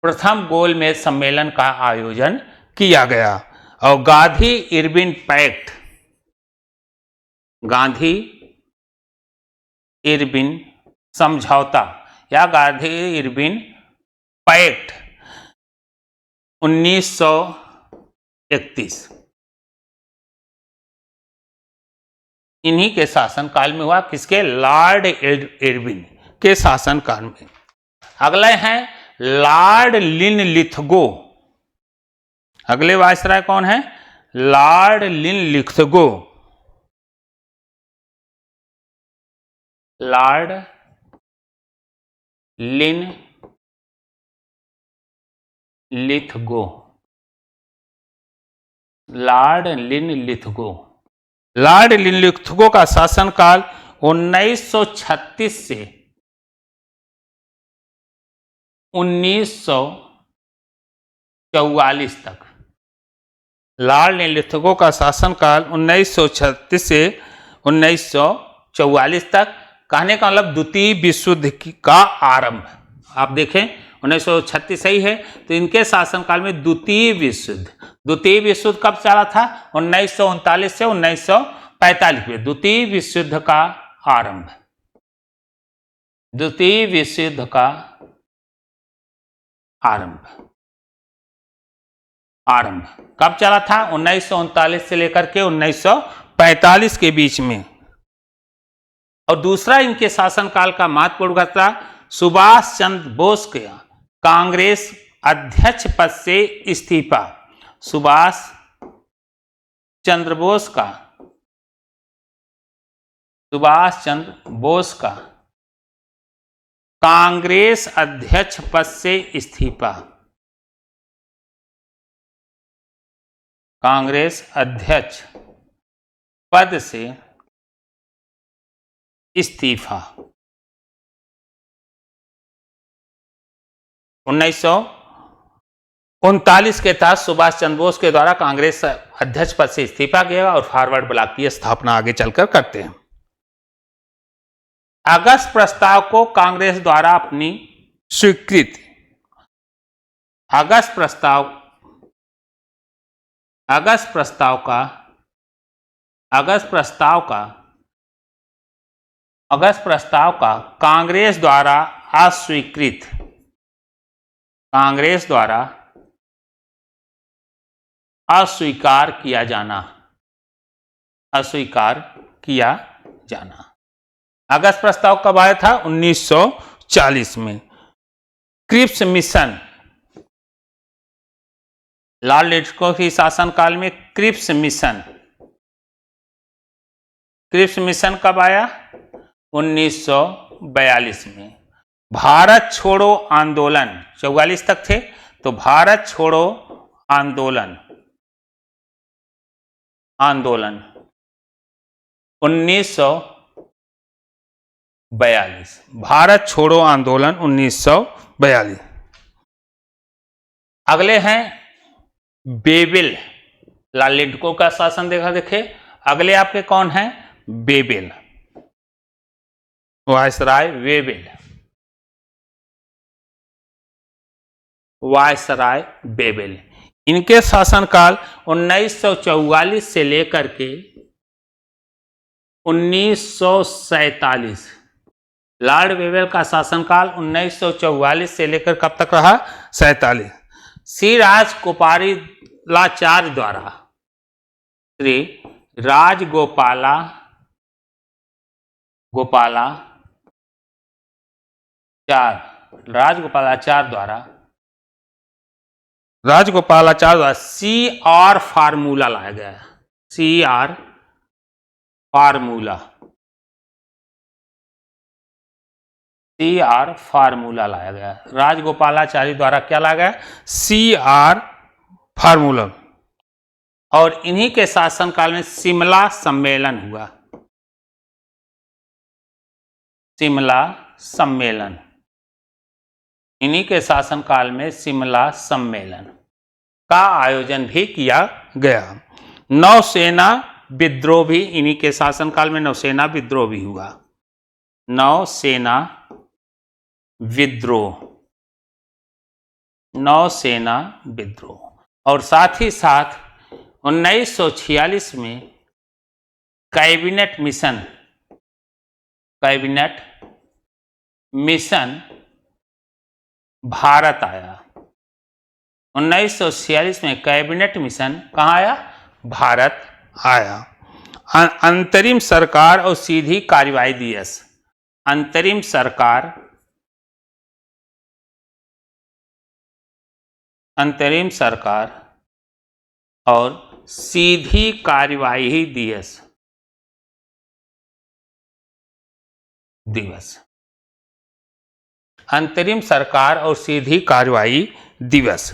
Speaker 1: प्रथम गोलमेज सम्मेलन का आयोजन किया गया। और Gandhi Irwin pact, Gandhi Irwin समझौता या गांधी इरविन पैक्ट 1931 इन्हीं के शासनकाल में हुआ। किसके, लॉर्ड इरविन के शासनकाल में। अगले हैं लॉर्ड लिनलिथगो। अगले वायसराय कौन है, Lord Linlithgow. Lord Linlithgow, Lord Linlithgow. Lord Linlithgow का शासनकाल 1936 से 1944 तक। लॉर्ड लिनलिथगो का शासनकाल 1936 से 1944 तक। कहने का मतलब द्वितीय विश्व युद्ध का आरंभ। आप देखें 1936 सही है, तो इनके शासनकाल में द्वितीय विश्व युद्ध कब चला था, 1939 से 1945 में द्वितीय विश्व युद्ध का आरंभ। द्वितीय विश्व युद्ध का आरंभ कब चला था, 1939 से लेकर के 1945 के बीच में। और दूसरा इनके शासनकाल का महत्वपूर्ण घटना, सुभाष चंद्र बोस के कांग्रेस अध्यक्ष पद से इस्तीफा। सुभाष चंद्र बोस का कांग्रेस अध्यक्ष पद से इस्तीफा। कांग्रेस अध्यक्ष पद से इस्तीफा 1939 के तहत सुभाष चंद्र बोस के द्वारा कांग्रेस अध्यक्ष पद से इस्तीफा किया और फॉरवर्ड ब्लॉक की स्थापना आगे चलकर करते हैं। अगस्त प्रस्ताव को कांग्रेस द्वारा अपनी स्वीकृति। अगस्त प्रस्ताव का कांग्रेस द्वारा अस्वीकार किया जाना। अगस्त प्रस्ताव कब आया था, 1940 में। क्रिप्स मिशन, लॉर्ड लिनलिथगो के शासनकाल में क्रिप्स मिशन कब आया, 1942 में। भारत छोड़ो आंदोलन 44 तक थे, तो भारत छोड़ो आंदोलन 1942। भारत छोड़ो आंदोलन 1942। अगले हैं बेबिल। लॉर्ड लिनलिथगो का शासन देखे। अगले आपके कौन हैं, बेबिल, वायसराय बेबिल। इनके शासनकाल 1944 से लेकर के 1947 लॉर्ड वेवेल का शासनकाल 1944 से लेकर कब तक रहा? 47। श्री राजगोपालाचार्य द्वारा, श्री राजगोपालाचार्य द्वारा CR फार्मूला लाया गया है। CR फार्मूला लाया गया। राजगोपालाचारी द्वारा क्या लाया गया? CR formula. और इन्हीं के शासनकाल में शिमला सम्मेलन हुआ। इन्हीं के शासनकाल में शिमला सम्मेलन का आयोजन भी किया गया। नौसेना विद्रोह भी इन्हीं के शासनकाल में नौसेना विद्रोह भी हुआ। नौसेना विद्रोह। और साथ ही साथ 1946 में कैबिनेट मिशन भारत आया। 1946 में कैबिनेट मिशन कहाँ आया? भारत आया। अंतरिम सरकार और सीधी कार्यवाही दिवस। अंतरिम सरकार और सीधी कार्यवाही दिवस। अंतरिम सरकार और सीधी कार्यवाही दिवस।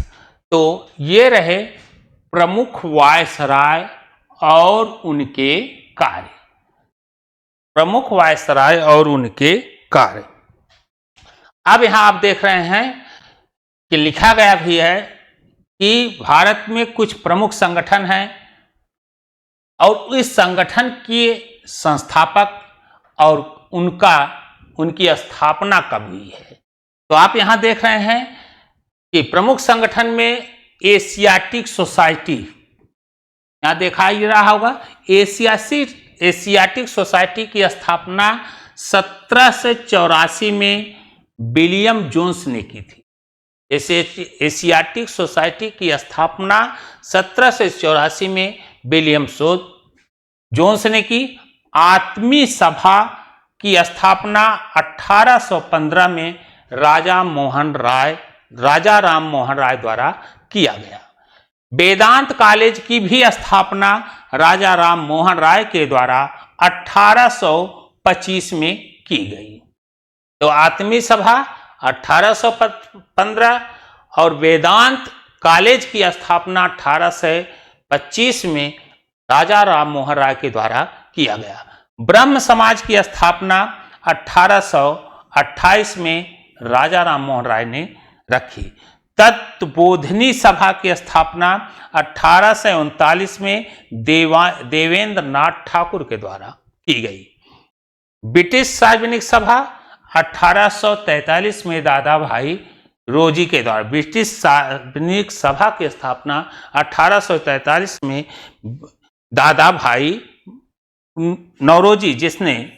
Speaker 1: तो ये रहे प्रमुख वायसराय और उनके कार्य। अब यहां आप देख रहे हैं कि लिखा गया भी है कि भारत में कुछ प्रमुख संगठन हैं और इस संगठन के संस्थापक और उनकी स्थापना कब हुई है। तो आप यहां देख रहे हैं कि प्रमुख संगठन में एशियाटिक सोसाइटी, यहां देखा ही रहा होगा, एशियाटिक सोसाइटी की स्थापना 1784 में विलियम जोन्स ने की थी। एशियाटिक सोसाइटी की स्थापना 1784 में विलियम जोन्स ने की। आत्मी सभा की स्थापना 1815 में राजा राम मोहन राय द्वारा किया गया। वेदांत कॉलेज की भी स्थापना राजा राम मोहन राय के द्वारा 1825 में की गई। तो आत्मी सभा 1815 और वेदांत कॉलेज की स्थापना 1825 में राजा राम मोहन राय के द्वारा किया गया। ब्रह्म समाज की स्थापना 1828 में राजा राम मोहन राय ने रखी। तत्वबोधिनी सभा की स्थापना 1839 में देवेंद्र नाथ ठाकुर के द्वारा की गई। ब्रिटिश सार्वजनिक सभा 1843 में दादा भाई रोजी के द्वारा, ब्रिटिश सार्वजनिक सभा की स्थापना 1843 में दादा भाई नौरोजी, जिसने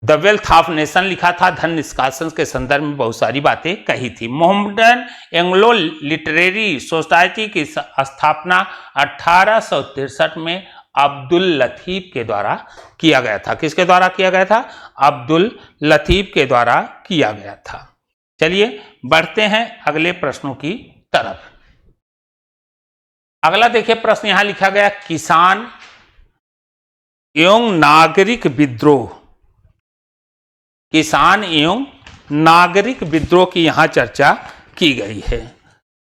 Speaker 1: द वेल्थ ऑफ नेशन लिखा था, धन निष्कासन के संदर्भ में बहुत सारी बातें कही थी। मोहम्मदन एंग्लो लिटरेरी सोसाइटी की स्थापना 1863 में अब्दुल लतीफ के द्वारा किया गया था। किसके द्वारा किया गया था? अब्दुल लतीफ के द्वारा किया गया था। चलिए बढ़ते हैं अगले प्रश्नों की तरफ। अगला देखिए प्रश्न यहां लिखा गया, किसान एवं नागरिक विद्रोह। किसान एवं नागरिक विद्रोह की यहां चर्चा की गई है।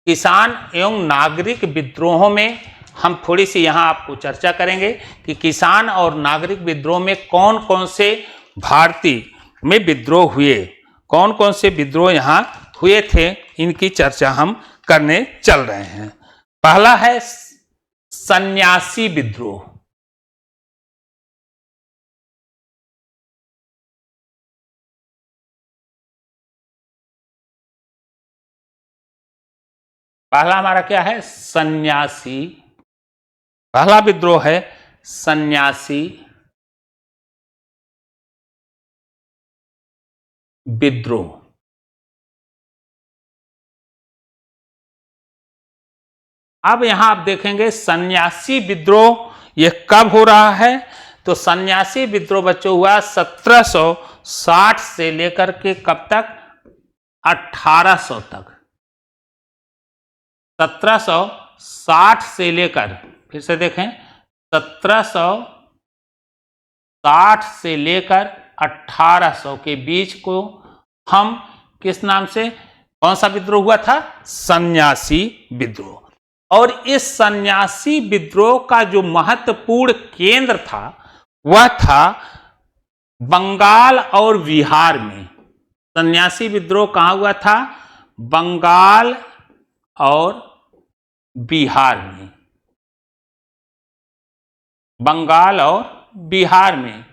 Speaker 1: किसान एवं नागरिक विद्रोहों में हम थोड़ी सी यहां आपको चर्चा करेंगे कि किसान और नागरिक विद्रोह में कौन कौन से भारतीय में विद्रोह हुए, कौन कौन से विद्रोह यहां हुए थे, इनकी चर्चा हम करने चल रहे हैं। पहला है सन्यासी विद्रोह। पहला हमारा क्या है? सन्यासी। पहला विद्रोह है सन्यासी विद्रोह। अब यहां आप देखेंगे सन्यासी विद्रोह यह कब हो रहा है, तो सन्यासी विद्रोह बच्चों हुआ 1760 से लेकर के कब तक, 1800 तक। 1760 से लेकर, फिर से देखें, 1760 से लेकर 1800 के बीच को हम किस नाम से, कौन सा विद्रोह हुआ था, सन्यासी विद्रोह। और इस सन्यासी विद्रोह का जो महत्वपूर्ण केंद्र था वह था बंगाल और बिहार में। सन्यासी विद्रोह कहां हुआ था, बंगाल और बिहार में। बंगाल और बिहार में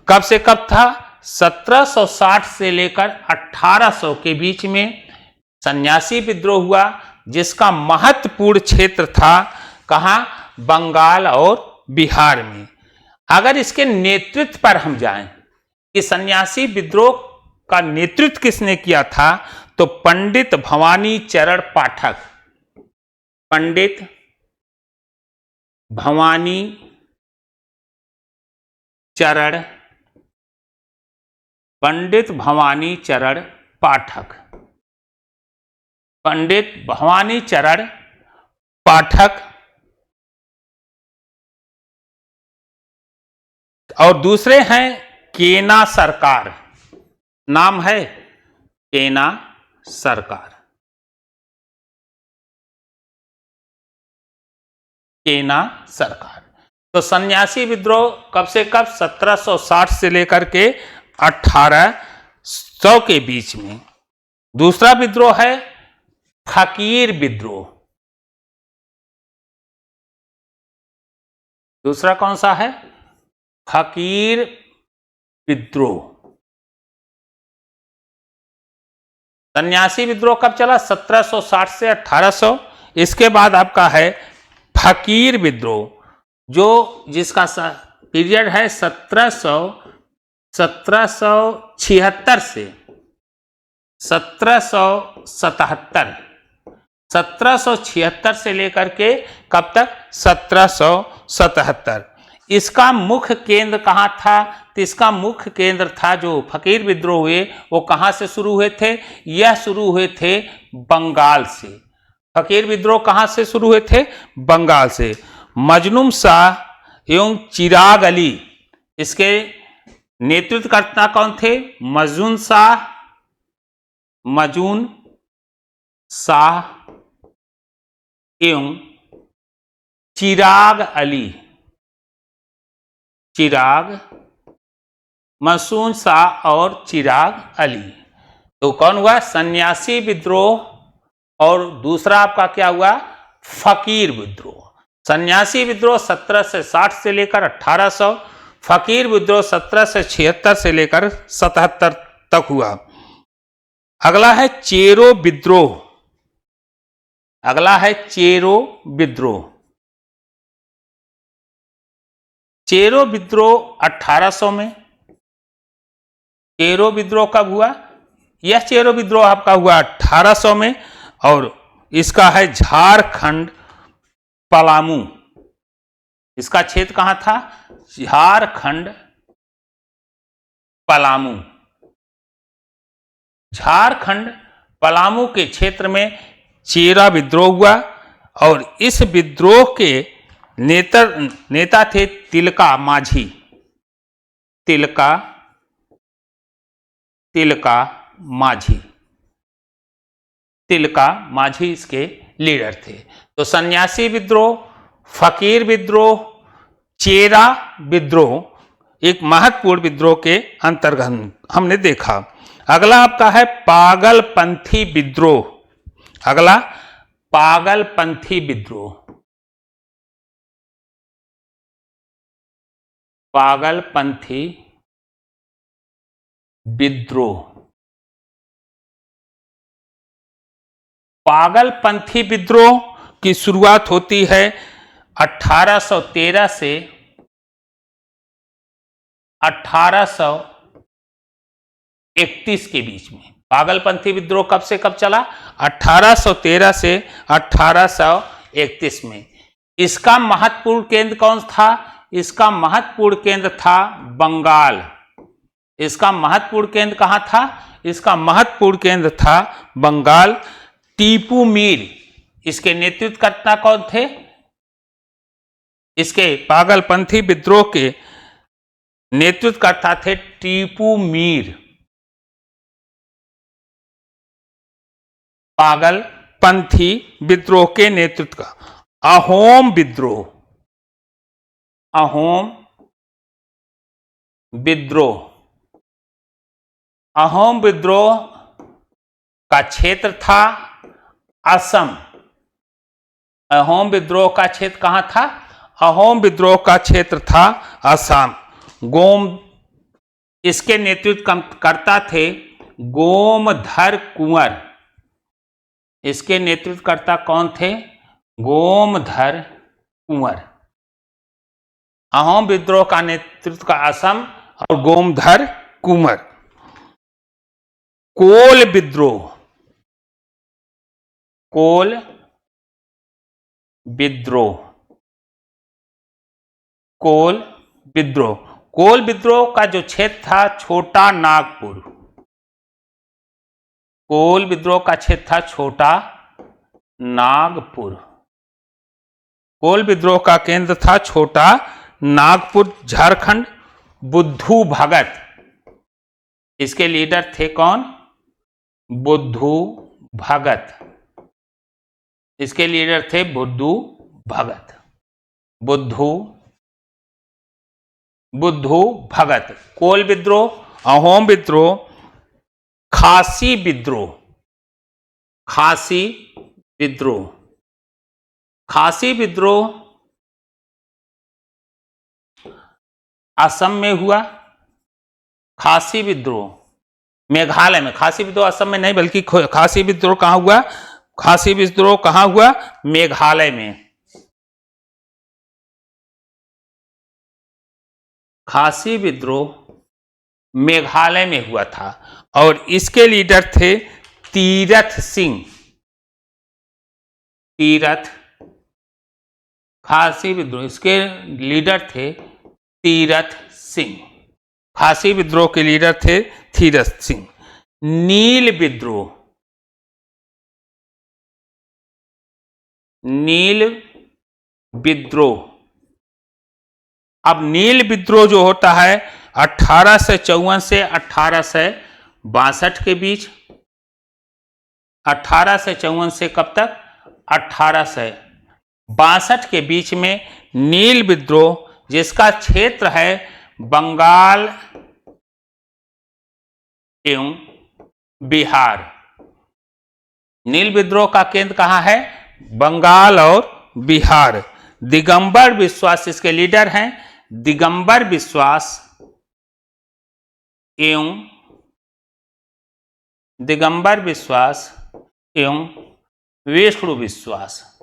Speaker 1: कब से कब था, 1760 से लेकर 1800 के बीच में सन्यासी विद्रोह हुआ, जिसका महत्वपूर्ण क्षेत्र था कहां, बंगाल और बिहार में। अगर इसके नेतृत्व पर हम जाएं कि सन्यासी विद्रोह का नेतृत्व किसने किया था, तो पंडित भवानी चरण पाठक। पंडित भवानी चरण, पंडित भवानी चरण पाठक। पंडित भवानी चरण पाठक और दूसरे हैं केना सरकार, नाम है केना सरकार। केना सरकार। तो सन्यासी विद्रोह कब से कब, 1760 से लेकर के 1800 के बीच में। दूसरा विद्रोह है फकीर विद्रोह। दूसरा कौन सा है, फकीर विद्रोह। सन्यासी विद्रोह कब चला, 1760 से 1800। इसके बाद आपका है फकीर विद्रोह, जो जिसका पीरियड है 1776 से 1777। 1776 से लेकर के कब तक, 1777। इसका मुख्य केंद्र कहां था, तो इसका मुख्य केंद्र था, जो फकीर विद्रोह हुए वो कहां से शुरू हुए थे, यह शुरू हुए थे बंगाल से। फकीर विद्रोह कहां से शुरू हुए थे, बंगाल से। मजनून शाह एवं चिराग अली इसके नेतृत्वकर्ता कौन थे, मजनून शाह एवं चिराग अली। मजनून शाह और चिराग अली। तो कौन हुआ, सन्यासी विद्रोह। और दूसरा आपका क्या हुआ, फकीर विद्रोह। सन्यासी विद्रोह 1760 से लेकर 1800, फकीर विद्रोह 1776 से लेकर 77 तक हुआ। अगला है चेरो विद्रोह। अगला है चेरो विद्रोह। चेरो विद्रोह 1800 में। चेरो विद्रोह कब हुआ, यह चेरो विद्रोह आपका हुआ 1800 में। और इसका है झारखंड पलामू। इसका क्षेत्र कहां था, झारखंड पलामू। झारखंड पलामू के क्षेत्र में चेरा विद्रोह हुआ। और इस विद्रोह के नेता थे तिलका माझी। तिलका माझी इसके लीडर थे। तो सन्यासी विद्रोह, फकीर विद्रोह, चेरा विद्रोह एक महत्वपूर्ण विद्रोह के अंतर्गत हमने देखा। अगला आपका है पागलपंथी विद्रोह। अगला पागलपंथी विद्रोह। पागलपंथी विद्रोह। पागलपंथी विद्रोह की शुरुआत होती है 1813 से 1831 के बीच में। पागलपंथी विद्रोह कब से कब चला? 1813 से 1831 में। इसका महत्वपूर्ण केंद्र कौन था? इसका महत्वपूर्ण केंद्र था बंगाल। इसका महत्वपूर्ण केंद्र कहां था? इसका महत्वपूर्ण केंद्र था बंगाल। टीपू मीर इसके नेतृत्वकर्ता कौन थे? इसके पागलपंथी विद्रोह के नेतृत्वकर्ता थे टीपू मीर। पागलपंथी विद्रोह के नेतृत्व का अहोम विद्रोह। अहोम विद्रोह। अहोम विद्रोह का क्षेत्र था असम। अहोम विद्रोह का क्षेत्र कहां था? अहोम विद्रोह का क्षेत्र था असम। इसके नेतृत्व करता थे गोमधर कुंवर। इसके नेतृत्वकर्ता कौन थे? गोमधर कुंवर। अहोम विद्रोह का नेतृत्व का असम और गोमधर कुंवर। कोल विद्रोह। कोल विद्रोह। कोल विद्रोह। कोल विद्रोह का जो क्षेत्र था छोटा नागपुर। कोल विद्रोह का क्षेत्र था छोटा नागपुर। कोल विद्रोह का केंद्र था छोटा नागपुर, झारखंड। बुद्धू भगत इसके लीडर थे कौन? बुद्धू भगत। इसके लीडर थे बुद्धू भगत। बुद्धू भगत। कोल विद्रोह, अहोम विद्रोह, खासी विद्रोह। खासी विद्रोह। खासी विद्रोह असम में हुआ। खासी विद्रोह मेघालय में। खासी विद्रोह असम में नहीं बल्कि खासी विद्रोह कहां हुआ? खासी विद्रोह कहां हुआ? मेघालय में। खासी विद्रोह मेघालय में हुआ था और इसके लीडर थे तीरथ सिंह। तीरथ। खासी विद्रोह इसके लीडर थे तीरथ सिंह। खासी विद्रोह के लीडर थे तीरथ सिंह। नील विद्रोह। नील विद्रोह। अब नील विद्रोह जो होता है 1854 से 1862 के बीच। 1854 से कब तक? 1862 के बीच में नील विद्रोह, जिसका क्षेत्र है बंगाल एवं बिहार। नील विद्रोह का केंद्र कहां है? बंगाल और बिहार। दिगंबर विश्वास इसके लीडर हैं। दिगंबर विश्वास एवं विष्णु विश्वास।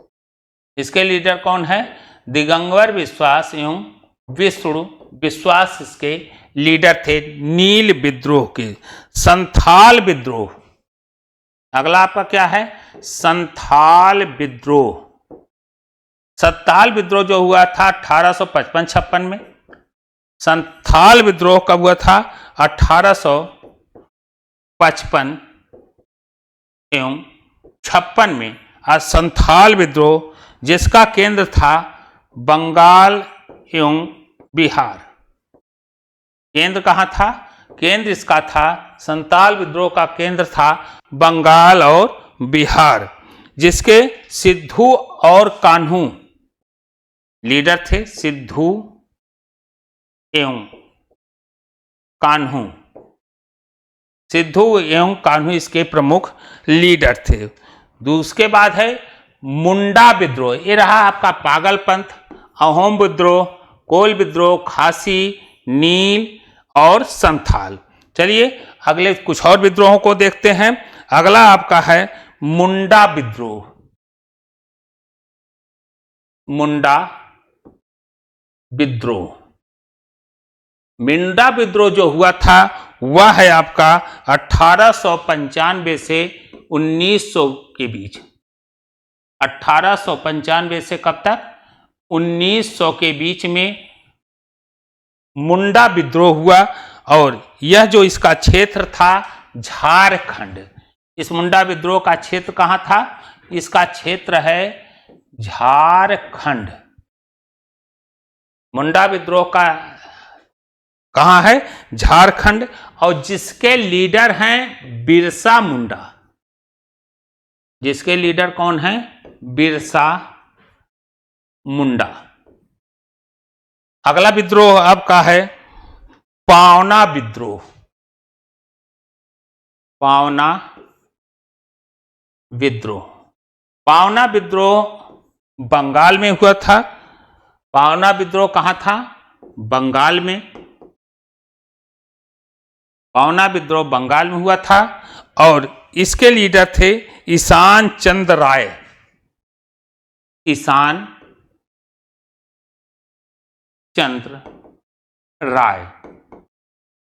Speaker 1: इसके लीडर कौन है? दिगंबर विश्वास एवं विष्णु विश्वास इसके लीडर थे नील विद्रोह के। संथाल विद्रोह। अगला आपका क्या है? संथाल विद्रोह। संथाल विद्रोह जो हुआ था 1855-56 में। संथाल विद्रोह कब हुआ था? 1855 एवं 56 में। आज संथाल विद्रोह जिसका केंद्र था बंगाल एवं बिहार। केंद्र कहां था? केंद्र इसका था, संथाल विद्रोह का केंद्र था बंगाल और बिहार, जिसके सिद्धू और कान्हू लीडर थे। सिद्धू एवं कान्हू। सिद्धू एवं कान्हू इसके प्रमुख लीडर थे। उसके बाद है मुंडा विद्रोह। ये रहा आपका पागलपंथ, अहोम विद्रोह, कोल विद्रोह, खासी, नील और संथाल। चलिए अगले कुछ और विद्रोहों को देखते हैं। अगला आपका है मुंडा विद्रोह। मुंडा विद्रोह। मुंडा विद्रोह जो हुआ था वह है आपका 1895 से 1900 के बीच। 1895 से कब तक? 1900 के बीच में मुंडा विद्रोह हुआ, और यह जो इसका क्षेत्र था झारखंड। इस मुंडा विद्रोह का क्षेत्र कहां था? इसका क्षेत्र है झारखंड। मुंडा विद्रोह का कहां है? झारखंड। और जिसके लीडर हैं बिरसा मुंडा। जिसके लीडर कौन है? बिरसा मुंडा। अगला विद्रोह आपका है पावना विद्रोह। पावना विद्रोह। पावना विद्रोह बंगाल में हुआ था। पावना विद्रोह कहां था? बंगाल में। पावना विद्रोह बंगाल में हुआ था, और इसके लीडर थे ईशान चंद्र राय। ईशान चंद्र राय।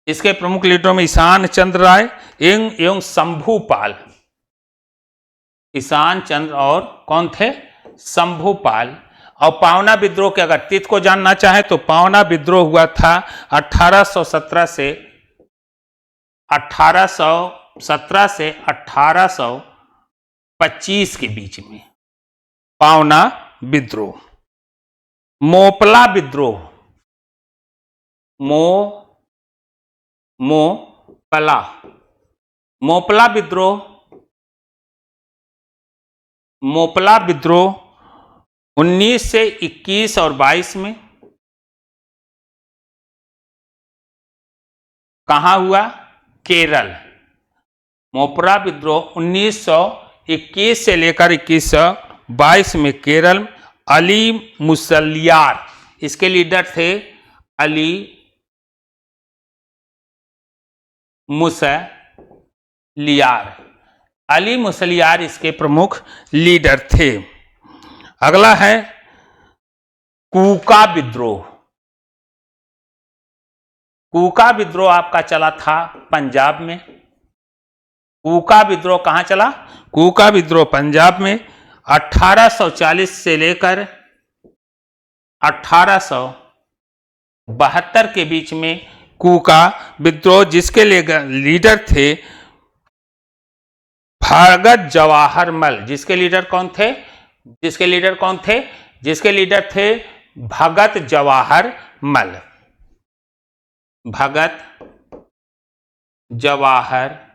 Speaker 1: इसके प्रमुख लीडरों में ईशान चंद्र राय एवं शंभूपाल। ईशान चंद्र और कौन थे? शंभूपाल। और पावना विद्रोह के अगर तिथि को जानना चाहें तो पावना विद्रोह हुआ था 1817 से 1825 के बीच में। पावना विद्रोह। मोपला विद्रोह। मोपला विद्रोह। मोपला विद्रोह 19 से 21 और 22 में कहां हुआ? केरल। मोपला विद्रोह 1921 से लेकर 2122 में केरल। अली मुसलियार इसके लीडर थे। अली मुसलियार। अली मुसलियार इसके प्रमुख लीडर थे। अगला है कूका विद्रोह। कूका विद्रोह आपका चला था पंजाब में। कूका विद्रोह कहां चला? कूका विद्रोह पंजाब में 1840 से लेकर 1872 के बीच में कूका विद्रोह, जिसके लीडर थे भगत जवाहर मल। जिसके लीडर कौन थे? जिसके लीडर कौन थे? जिसके लीडर थे भगत जवाहर मल। भगत जवाहर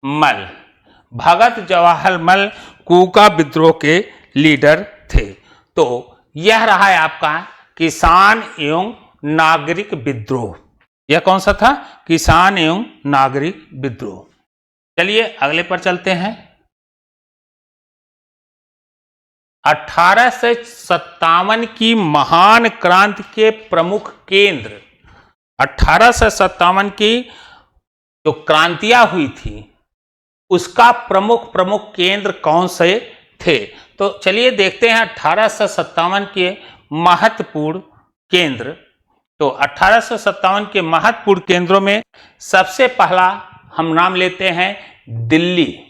Speaker 1: मल। भगत जवाहर मल कूका विद्रोह के लीडर थे। तो यह रहा है आपका किसान एवं नागरिक विद्रोह। यह कौन सा था? किसान एवं नागरिक विद्रोह। चलिए अगले पर चलते हैं। 1857 की महान क्रांति के प्रमुख केंद्र। 1857 की जो क्रांतियां हुई थी उसका प्रमुख केंद्र कौन से थे? तो चलिए देखते हैं 1857 के महत्वपूर्ण केंद्र। तो 1857 के महत्वपूर्ण केंद्रों में सबसे पहला हम नाम लेते हैं दिल्ली।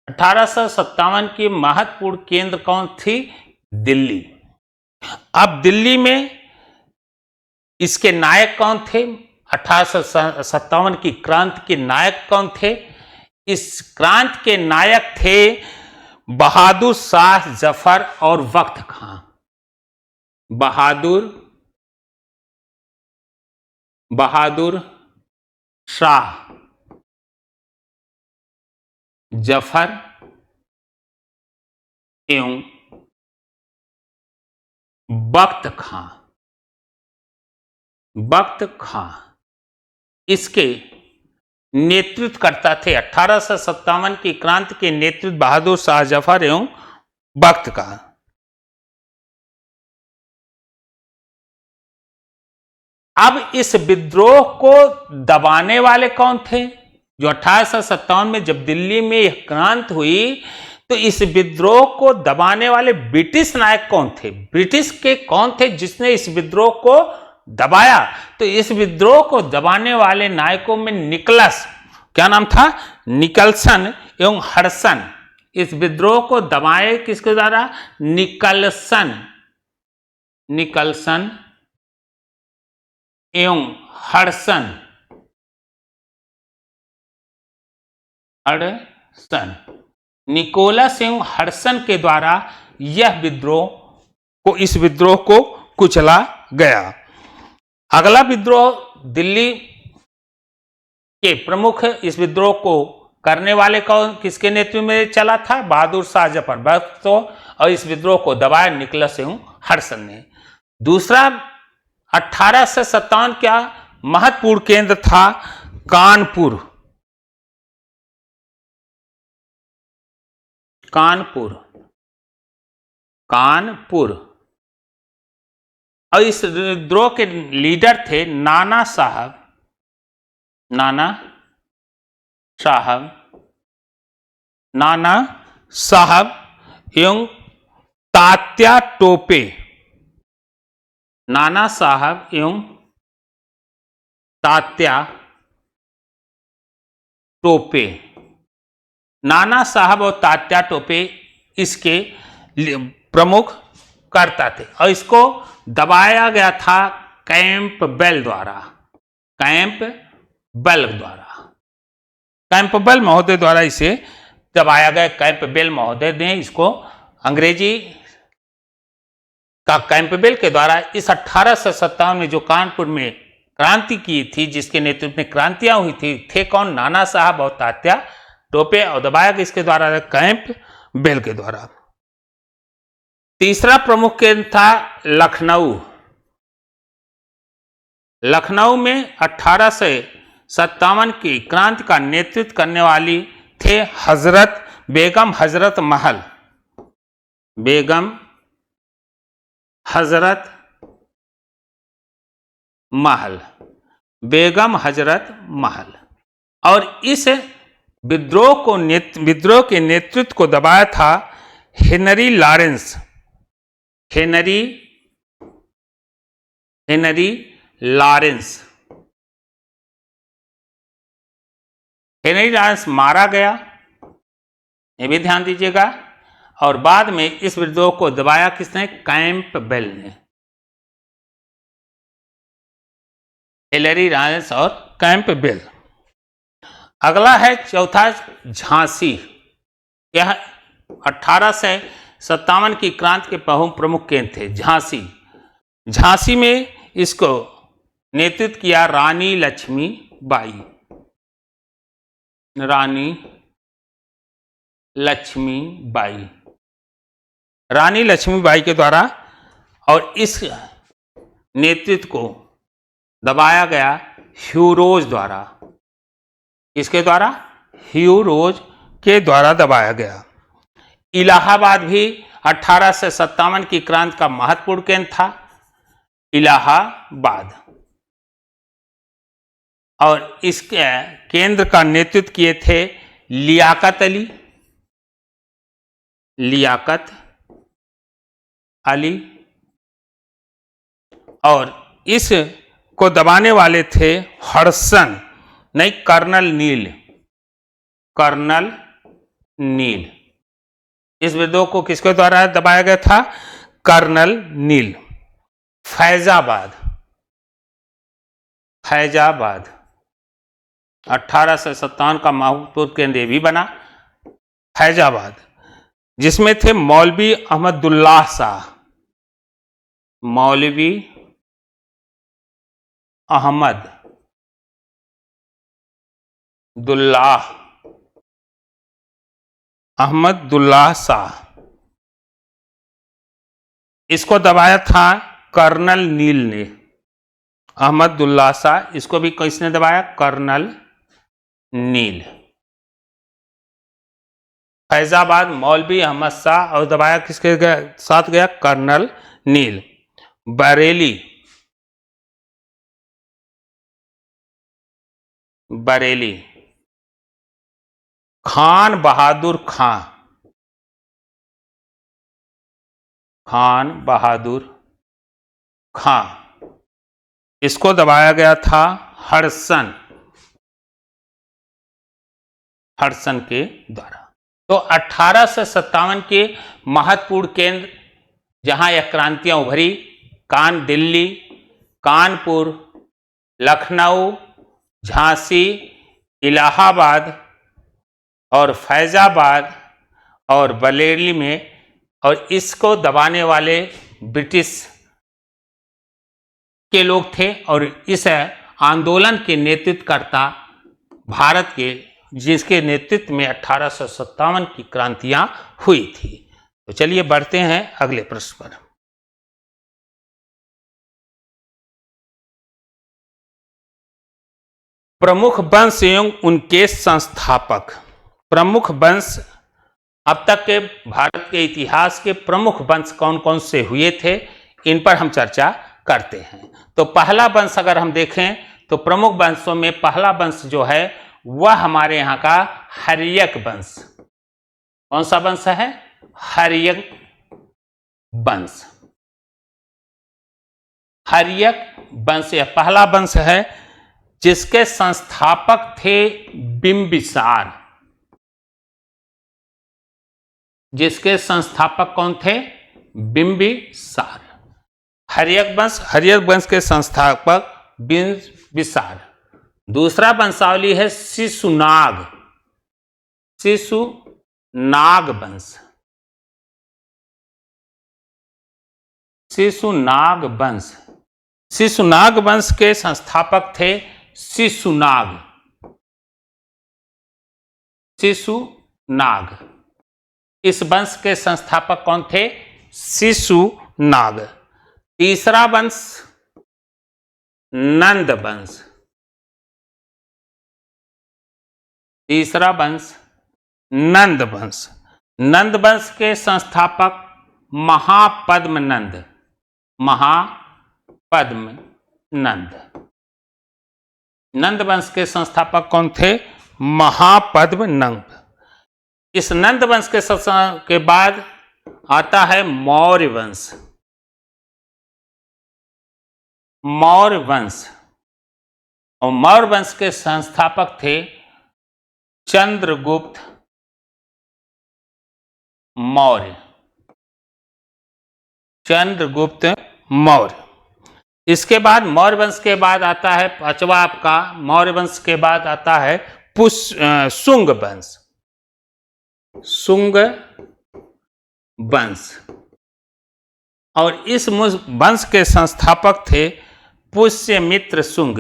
Speaker 1: 1857 की महत्वपूर्ण केंद्र कौन थी? दिल्ली। अब दिल्ली में इसके नायक कौन थे? 1857 की क्रांति के नायक कौन थे? इस क्रांति के नायक थे बहादुर शाह जफर और वक्त खां। बहादुर शाह जफर एवं वक्त खां इसके नेतृत्व करता थे। 1857 की क्रांति के नेतृत्व बहादुर शाह जफर एवं वक्त खां। अब इस विद्रोह को दबाने वाले कौन थे? जो 1857 में जब दिल्ली में यह क्रांति हुई तो इस विद्रोह को दबाने वाले ब्रिटिश नायक कौन थे? ब्रिटिश के कौन थे जिसने इस विद्रोह को दबाया, तो इस विद्रोह को दबाने वाले नायकों में निकलस, क्या नाम था, निकलसन एवं हडसन। इस विद्रोह को दबाए किसके द्वारा, निकलसन, निकलसन एवं हडसन, हडसन, निकोलस एवं हडसन के द्वारा यह विद्रोह को, इस विद्रोह को कुचला गया। अगला विद्रोह दिल्ली के प्रमुख इस विद्रोह को करने वाले कौन, किसके नेतृत्व में चला था, बहादुर शाह जफर बख्तो, और इस विद्रोह को दबाया निकोलस एवं हडसन ने। दूसरा 1857 का महत्वपूर्ण केंद्र था कानपुर, कानपुर, कानपुर, और इस विद्रोह के लीडर थे नाना साहब, नाना साहब, नाना साहब एवं तात्या टोपे, नाना साहब एवं तात्या टोपे। नाना साहब और तात्या टोपे इसके प्रमुख कर्ता थे, और इसको दबाया गया था कैंपबेल द्वारा, कैंपबेल द्वारा, कैंपबेल महोदय द्वारा इसे दबाया गया। कैंपबेल महोदय ने इसको, अंग्रेजी का कैंपबेल के द्वारा इस 1857 में जो कानपुर में क्रांति की थी, जिसके नेतृत्व में क्रांतियां हुई थी, थे कौन, नाना साहब और तात्या टोपे, और दबाया किसके द्वारा, कैंपबेल के द्वारा। तीसरा प्रमुख केंद्र था लखनऊ। लखनऊ में 1857 की क्रांति का नेतृत्व करने वाली थे हजरत बेगम हजरत महल, बेगम हजरत महल, बेगम हजरत महल। और इस विद्रोह के नेतृत्व को दबाया था Henry Lawrence, Henry Lawrence. Henry Lawrence मारा गया, ये भी ध्यान दीजिएगा। और बाद में इस विद्रोह को दबाया किसने, कैंपबेल ने, हेनरी लॉरेंस और कैंपबेल। अगला है चौथा झांसी। यह 1857 की क्रांति के प्रमुख केंद्र थे झांसी। झांसी में इसको नेतृत्व किया रानी लक्ष्मीबाई, रानी लक्ष्मीबाई, रानी लक्ष्मीबाई के द्वारा। और इस नेतृत्व को दबाया गया ह्यू रोज द्वारा, इसके द्वारा, ह्यू रोज के द्वारा दबाया गया। इलाहाबाद भी 1857 की क्रांति का महत्वपूर्ण केंद्र था, इलाहाबाद। और इस केंद्र का नेतृत्व किए थे लियाकत अली, लियाकत अली। और इस को दबाने वाले थे हडसन, नहीं, कर्नल नील, कर्नल नील। इस विद्रोह को किसके द्वारा दबाया गया था, कर्नल नील। फैजाबाद, फैजाबाद 1857 का महत्वपूर्ण केंद्र भी बना, फैजाबाद, जिसमें थे मौलवी अहमदुल्लाह शाह, मौलवी अहमदुल्लाह शाह। इसको दबाया था कर्नल नील ने, अहमदुल्लाह शाह। इसको भी किसने दबाया, कर्नल नील। फैजाबाद मौलवी अहमद शाह, और दबाया किसके साथ गया, कर्नल नील। बरेली, बरेली खान बहादुर खां, खान बहादुर खां। इसको दबाया गया था हडसन के द्वारा। तो 1857 के महत्वपूर्ण केंद्र जहां यह क्रांतियां उभरी, दिल्ली, कानपुर, लखनऊ, झांसी, इलाहाबाद और फैजाबाद और बरेली में, और इसको दबाने वाले ब्रिटिश के लोग थे, और इस आंदोलन के नेतृत्वकर्ता भारत के, जिसके नेतृत्व में 1857 की क्रांतियां हुई थी। तो चलिए बढ़ते हैं अगले प्रश्न पर। प्रमुख वंश एवं उनके संस्थापक। प्रमुख वंश, अब तक के भारत के इतिहास के प्रमुख वंश कौन कौन से हुए थे, इन पर हम चर्चा करते हैं। तो पहला वंश अगर हम देखें तो प्रमुख वंशों में पहला वंश जो है वह हमारे यहाँ का हर्यक वंश। कौन सा वंश है? हर्यक वंश। हर्यक वंश यह पहला वंश है जिसके संस्थापक थे बिंबिसार। जिसके संस्थापक कौन थे? बिंबिसार। हर्यक वंश के संस्थापक बिंबिसार। दूसरा वंशावली है शिशुनाग वंश। शिशुनाग वंश के संस्थापक थे शिशुनाग। इस वंश के संस्थापक कौन थे? शिशुनाग। तीसरा वंश नंद वंश। नंद वंश के संस्थापक महापद्मनंद। नंद वंश के संस्थापक कौन थे? महापद्मनंद। इस नंद वंश के बाद आता है मौर्य वंश। और मौर्य वंश के संस्थापक थे चंद्रगुप्त मौर्य। इसके बाद मौर्य वंश के बाद आता है पांचवा आपका, मौर्य वंश के बाद आता है शुंग वंश। और इस वंश के संस्थापक थे पुष्यमित्र शुंग।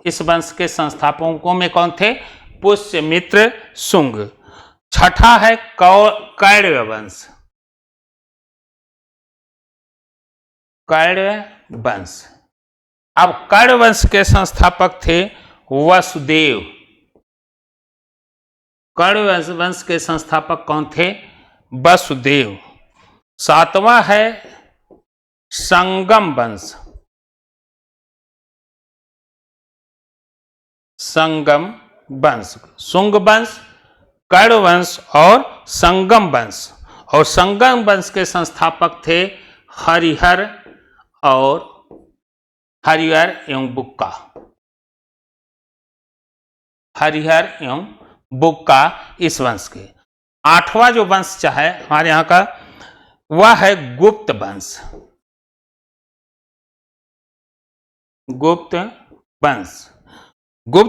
Speaker 1: इस वंश के संस्थापकों में कौन थे? पुष्यमित्र शुंग। छठा है कैरव वंश। अब कैरव वंश के संस्थापक थे वसुदेव। कैरव वंश के संस्थापक कौन थे? वसुदेव। सातवां है संगम वंश। शुंग वंश, कैरव वंश और संगम वंश। और संगम वंश के संस्थापक थे हरिहर एवं बुक्का इस वंश के। आठवां जो वंश है हमारे यहाँ का वह है गुप्त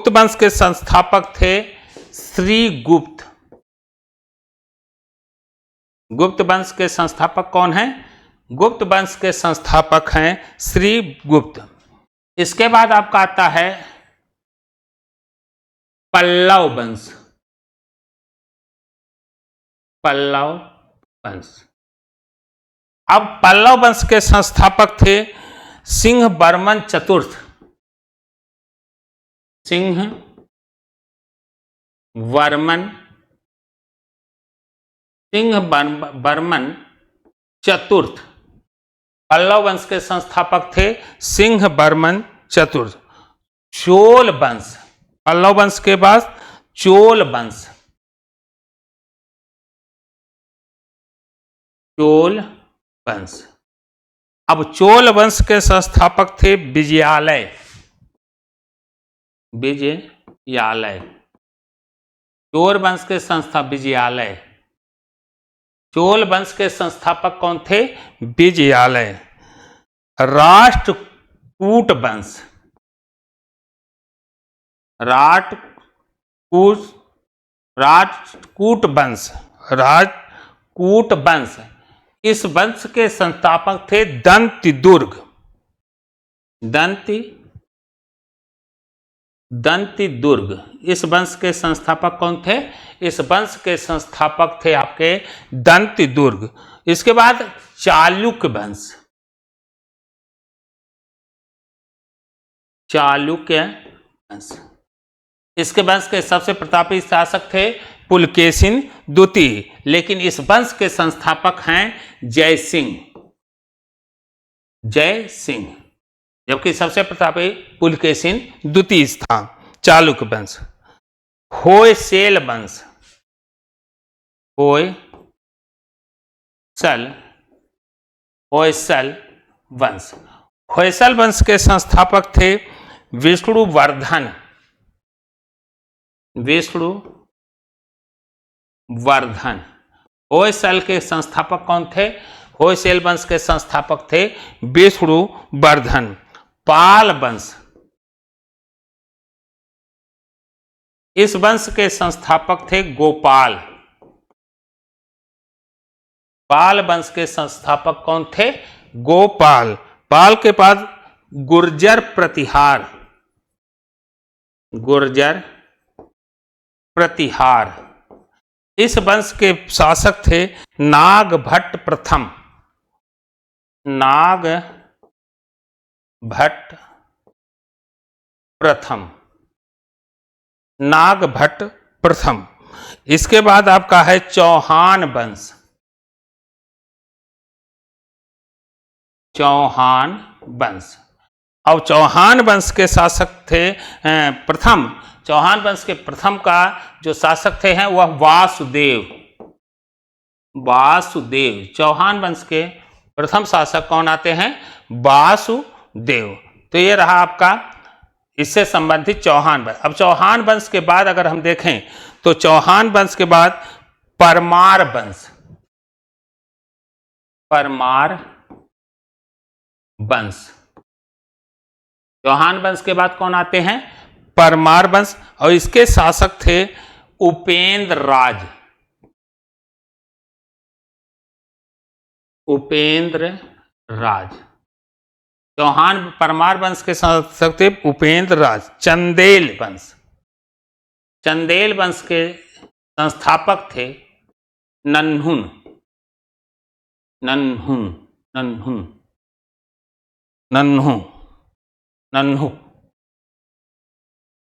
Speaker 1: वंश के संस्थापक थे श्रीगुप्त। गुप्त वंश के संस्थापक कौन हैं? गुप्त वंश के संस्थापक हैं श्रीगुप्त। इसके बाद आपका आता है पल्लव वंश। अब पल्लव वंश के संस्थापक थे सिंहवर्मन चतुर्थ। पल्लव वंश के संस्थापक थे सिंहवर्मन चतुर्थ। चोल वंश, पल्लव वंश के बाद चोल वंश। चोल वंश। अब चोल वंश के संस्थापक थे विजयालय। विजयालय। चोल वंश के विजयालय। चोल वंश के संस्थापक कौन थे? विजयालय। राष्ट्रकूट वंश। राष्ट्रकूट वंश। राष्ट्रकूट वंश। इस वंश के संस्थापक थे दंतिदुर्ग। दंतिदुर्ग। इस वंश के संस्थापक कौन थे? इस वंश के संस्थापक थे आपके दंतिदुर्ग। इसके बाद चालुक्य वंश। चालुक्य वंश। इसके वंश के सबसे प्रतापी शासक थे पुलकेशिन द्वितीय, लेकिन इस वंश के संस्थापक हैं जयसिंह। जयसिंह, जबकि सबसे प्रतापी पुलकेशिन द्वितीय था। चालुक्य वंश। होयसल वंश। होयसल वंश। होयसल वंश के संस्थापक थे विष्णुवर्धन। विष्णुवर्धन। होयसल के संस्थापक कौन थे? होयसल वंश के संस्थापक थे विष्णुवर्धन। पाल वंश। इस वंश के संस्थापक थे गोपाल। पाल वंश के संस्थापक कौन थे? गोपाल। पाल के बाद गुर्जर प्रतिहार। गुर्जर प्रतिहार। इस वंश के शासक थे नागभट्ट प्रथम। नागभट्ट प्रथम। नागभट्ट प्रथम। इसके बाद आपका है चौहान वंश। चौहान वंश। अब चौहान वंश के शासक थे प्रथम। चौहान वंश के प्रथम का जो शासक थे हैं वह वासुदेव। वासुदेव। चौहान वंश के प्रथम शासक कौन आते हैं? वासुदेव। तो ये रहा आपका इससे संबंधित चौहान वंश। अब चौहान वंश के बाद अगर हम देखें तो चौहान वंश के बाद परमार वंश। परमार वंश। चौहान वंश के बाद कौन आते हैं? परमार वंश। और इसके शासक थे उपेंद्र राज। उपेंद्र राज। चौहान परमार वंश के शासक थे उपेंद्र राज। चंदेल वंश। चंदेल वंश के संस्थापक थे नन्हुन। नन्हु।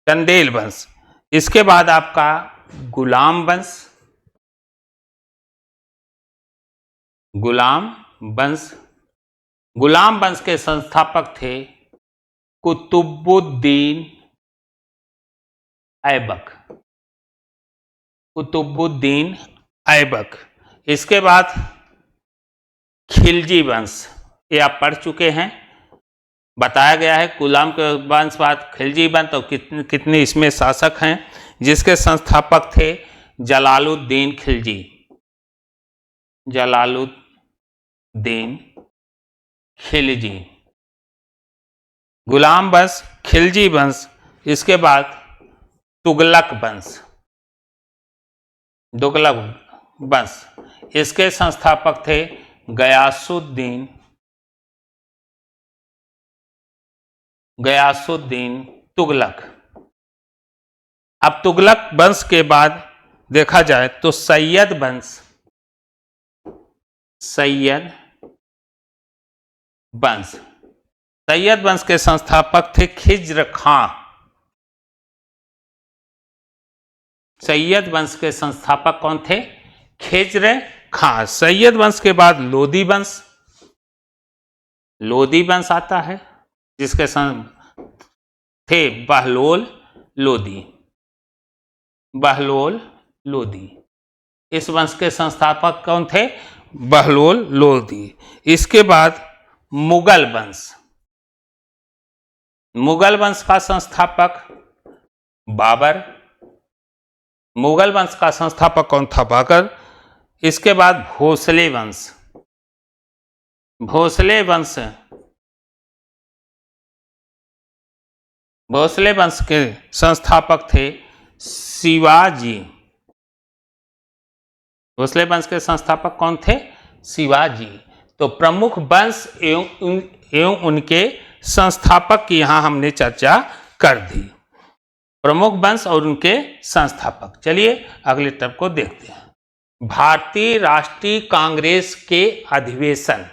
Speaker 1: चंदेल वंश। इसके बाद आपका गुलाम वंश। गुलाम वंश। गुलाम वंश के संस्थापक थे कुतुबुद्दीन ऐबक। कुतुबुद्दीन ऐबक। इसके बाद खिलजी वंश। ये आप पढ़ चुके हैं, बताया गया है। गुलाम के वंश बाद खिलजी वंश। तो कितने इसमें शासक हैं जिसके संस्थापक थे जलालुद्दीन खिलजी। जलालुद्दीन खिलजी। गुलाम वंश, खिलजी वंश। इसके बाद तुगलक वंश। तुगलक वंश। इसके संस्थापक थे गयासुद्दीन तुगलक। अब तुगलक वंश के बाद देखा जाए तो सैयद वंश। सैयद वंश। सैयद वंश के संस्थापक थे खिज्र खां। सैयद वंश के संस्थापक कौन थे? खिज्र खां। सैयद वंश के बाद लोदी वंश। लोदी वंश आता है जिसके थे बहलोल लोदी। बहलोल लोदी। इस वंश के संस्थापक कौन थे? बहलोल लोधी। इसके बाद मुगल वंश, मुगल वंश का संस्थापक बाबर। मुगल वंश का संस्थापक कौन था? बाबर। इसके बाद भोसले वंश, भोसले वंश, भोसले वंश के संस्थापक थे शिवाजी। भोसले वंश के संस्थापक कौन थे? शिवाजी। तो प्रमुख वंश एवं उनके संस्थापक की यहां हमने चर्चा कर दी। प्रमुख वंश और उनके संस्थापक। चलिए अगले टर्म को देखते हैं। भारतीय राष्ट्रीय कांग्रेस के अधिवेशन।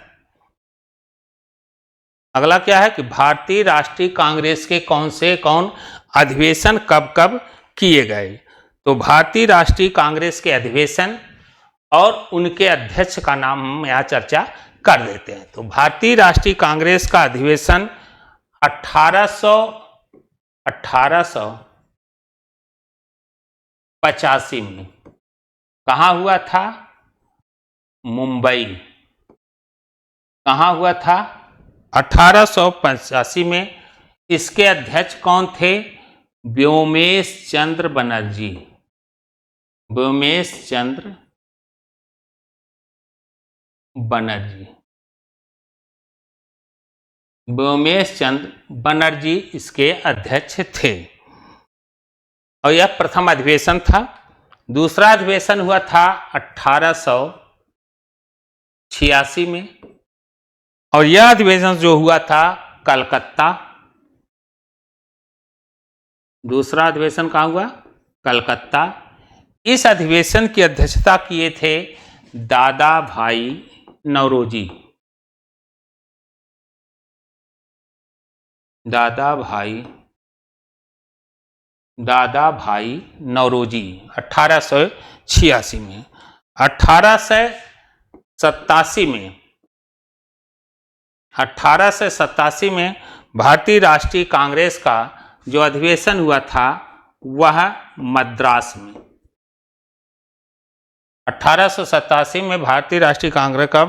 Speaker 1: अगला क्या है कि भारतीय राष्ट्रीय कांग्रेस के कौन अधिवेशन कब कब किए गए। तो भारतीय राष्ट्रीय कांग्रेस के अधिवेशन और उनके अध्यक्ष का नाम हम यहाँ चर्चा कर देते हैं। तो भारतीय राष्ट्रीय कांग्रेस का अधिवेशन 1885 में कहाँ हुआ था? मुंबई। कहाँ हुआ था? 1885 में। इसके अध्यक्ष कौन थे? व्योमेश चंद्र बनर्जी। व्योमेश चंद्र बनर्जी, व्योमेश चंद्र बनर्जी इसके अध्यक्ष थे। और यह प्रथम अधिवेशन था। दूसरा अधिवेशन हुआ था 1886 में, और यह अधिवेशन जो हुआ था कलकत्ता। दूसरा अधिवेशन कहाँ हुआ? कलकत्ता। इस अधिवेशन की अध्यक्षता किए थे दादा भाई नौरोजी। दादा भाई नौरोजी 1886 में। 1887 में भारतीय राष्ट्रीय कांग्रेस का जो अधिवेशन हुआ था वह मद्रास में। 1887 में भारतीय राष्ट्रीय कांग्रेस का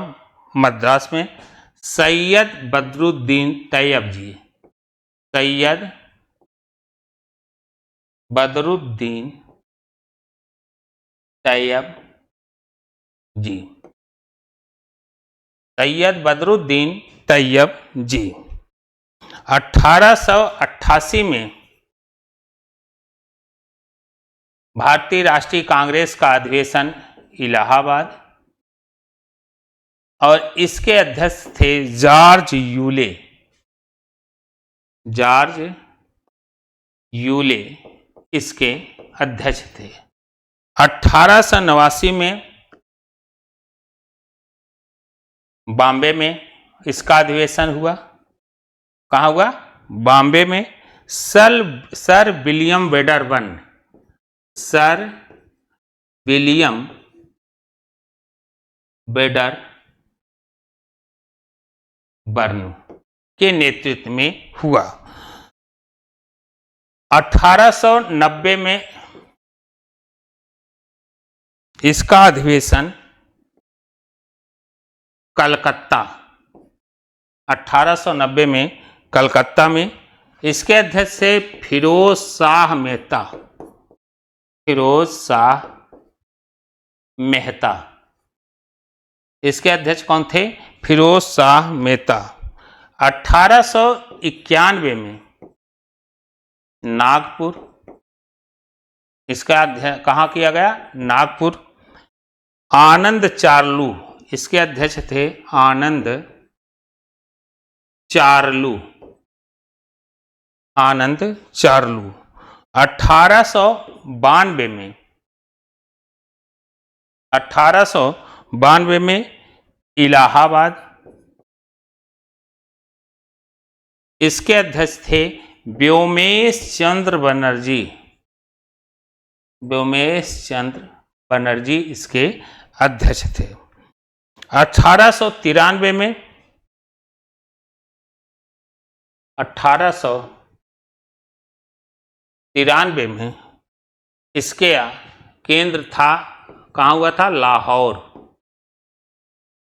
Speaker 1: मद्रास में सैयद बदरुद्दीन तैयब जी, सैयद बदरुद्दीन तैयब जी, सैयद बदरुद्दीन तैयब जी। 1888 में भारतीय राष्ट्रीय कांग्रेस का अधिवेशन इलाहाबाद, और इसके अध्यक्ष थे जॉर्ज यूले। जॉर्ज यूले इसके अध्यक्ष थे। 1889 में बॉम्बे में इसका अधिवेशन हुआ। कहाँ हुआ? बॉम्बे में। Sir William Wedderburn, sir William Wedderburn के नेतृत्व में हुआ। 1890 में इसका अधिवेशन कलकत्ता। 1890 में कलकत्ता में। इसके अध्यक्ष थे फिरोज शाह मेहता। फिरोज शाह मेहता इसके अध्यक्ष कौन थे? फिरोज शाह मेहता। 1891 में नागपुर, इसका अध्ययन कहाँ किया गया? नागपुर। आनंद चार्लू इसके अध्यक्ष थे। आनंद चार्लू, आनंद चार्लू। 1892 में, 1892 में इलाहाबाद, इसके अध्यक्ष थे व्योमेश चंद्र बनर्जी। व्योमेश चंद्र बनर्जी इसके अध्यक्ष थे। 1893 में, 1893 में इसके केंद्र था, कहाँ हुआ था? लाहौर।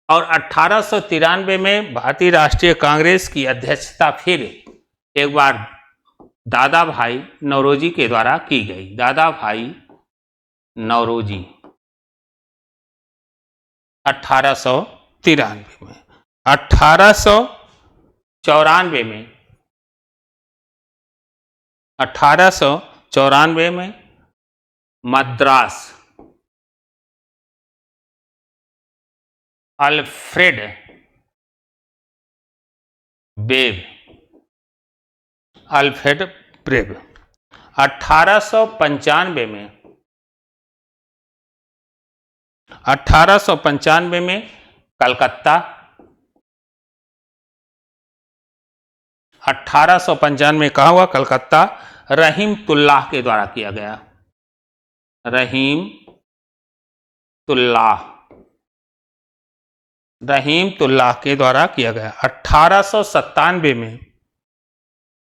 Speaker 1: और 1893 में भारतीय राष्ट्रीय कांग्रेस की अध्यक्षता फिर एक बार दादा भाई नौरोजी के द्वारा की गई। दादा भाई नौरोजी 1893 में। 1894 में मद्रास अल्फ्रेड बेब 1895 में कलकत्ता। 1895 में कहा हुआ कलकत्ता रहीमतुल्लाह के द्वारा किया गया। रहीमतुल्लाह के द्वारा किया गया। 1897 में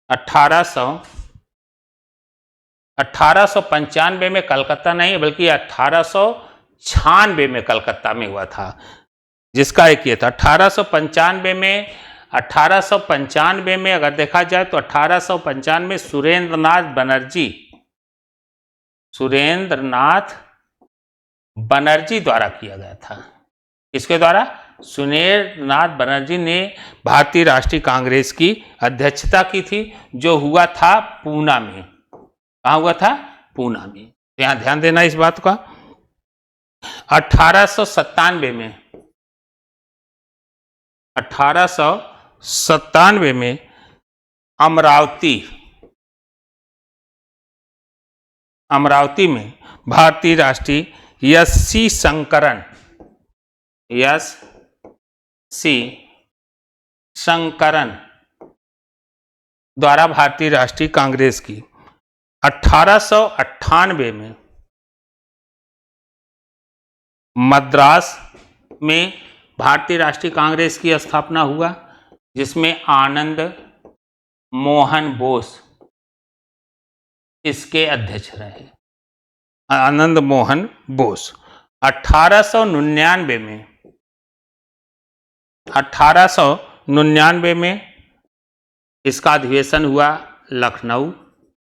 Speaker 1: 1895 में कलकत्ता नहीं बल्कि 1896 में कलकत्ता में हुआ था, जिसका एक ये था। 1895 में अगर देखा जाए तो 1895 में सुरेंद्रनाथ बनर्जी द्वारा किया गया था। इसके द्वारा सुरेंद्रनाथ बनर्जी ने भारतीय राष्ट्रीय कांग्रेस की अध्यक्षता की थी, जो हुआ था पूना में। कहाँ हुआ था? पूना में। यहां ध्यान देना इस बात का। 1897 में अमरावती में भारतीय राष्ट्रीय एस.सी. शंकरन द्वारा भारतीय राष्ट्रीय कांग्रेस की। 1898 में मद्रास में भारतीय राष्ट्रीय कांग्रेस की स्थापना हुआ, जिसमें आनंद मोहन बोस इसके अध्यक्ष रहे। आनंद मोहन बोस। 1899 में इसका अधिवेशन हुआ लखनऊ।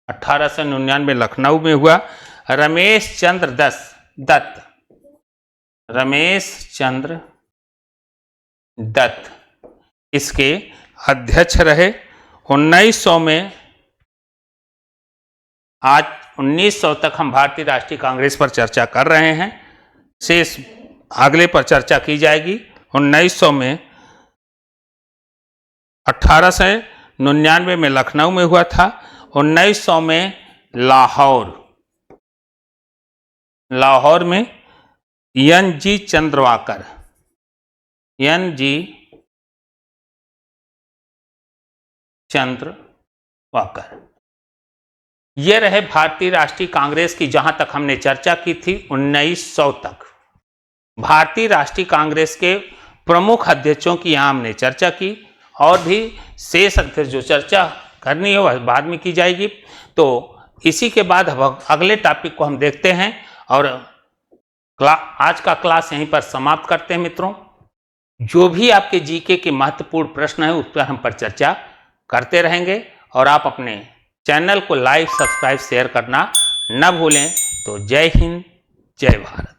Speaker 1: 1899 लखनऊ में हुआ। रमेश चंद्र दत्त इसके अध्यक्ष रहे। 1900 में, आज 1900 तक हम भारतीय राष्ट्रीय कांग्रेस पर चर्चा कर रहे हैं, शेष अगले पर चर्चा की जाएगी। 1900 में 1899 में लखनऊ में हुआ था। 1900 में लाहौर में एन.जी. चंद्रवाकर ये रहे भारतीय राष्ट्रीय कांग्रेस की, जहां तक हमने चर्चा की थी 1900 तक। भारतीय राष्ट्रीय कांग्रेस के प्रमुख अध्यक्षों की यहां हमने चर्चा की, और भी शेष अध्यक्ष जो चर्चा करनी है वह बाद में की जाएगी। तो इसी के बाद अगले टॉपिक को हम देखते हैं, और आज का क्लास यहीं पर समाप्त करते हैं। मित्रों, जो भी आपके जीके के महत्वपूर्ण प्रश्न है उस पर हम पर चर्चा करते रहेंगे, और आप अपने चैनल को लाइक, सब्सक्राइब, शेयर करना न भूलें। तो जय हिंद, जय भारत।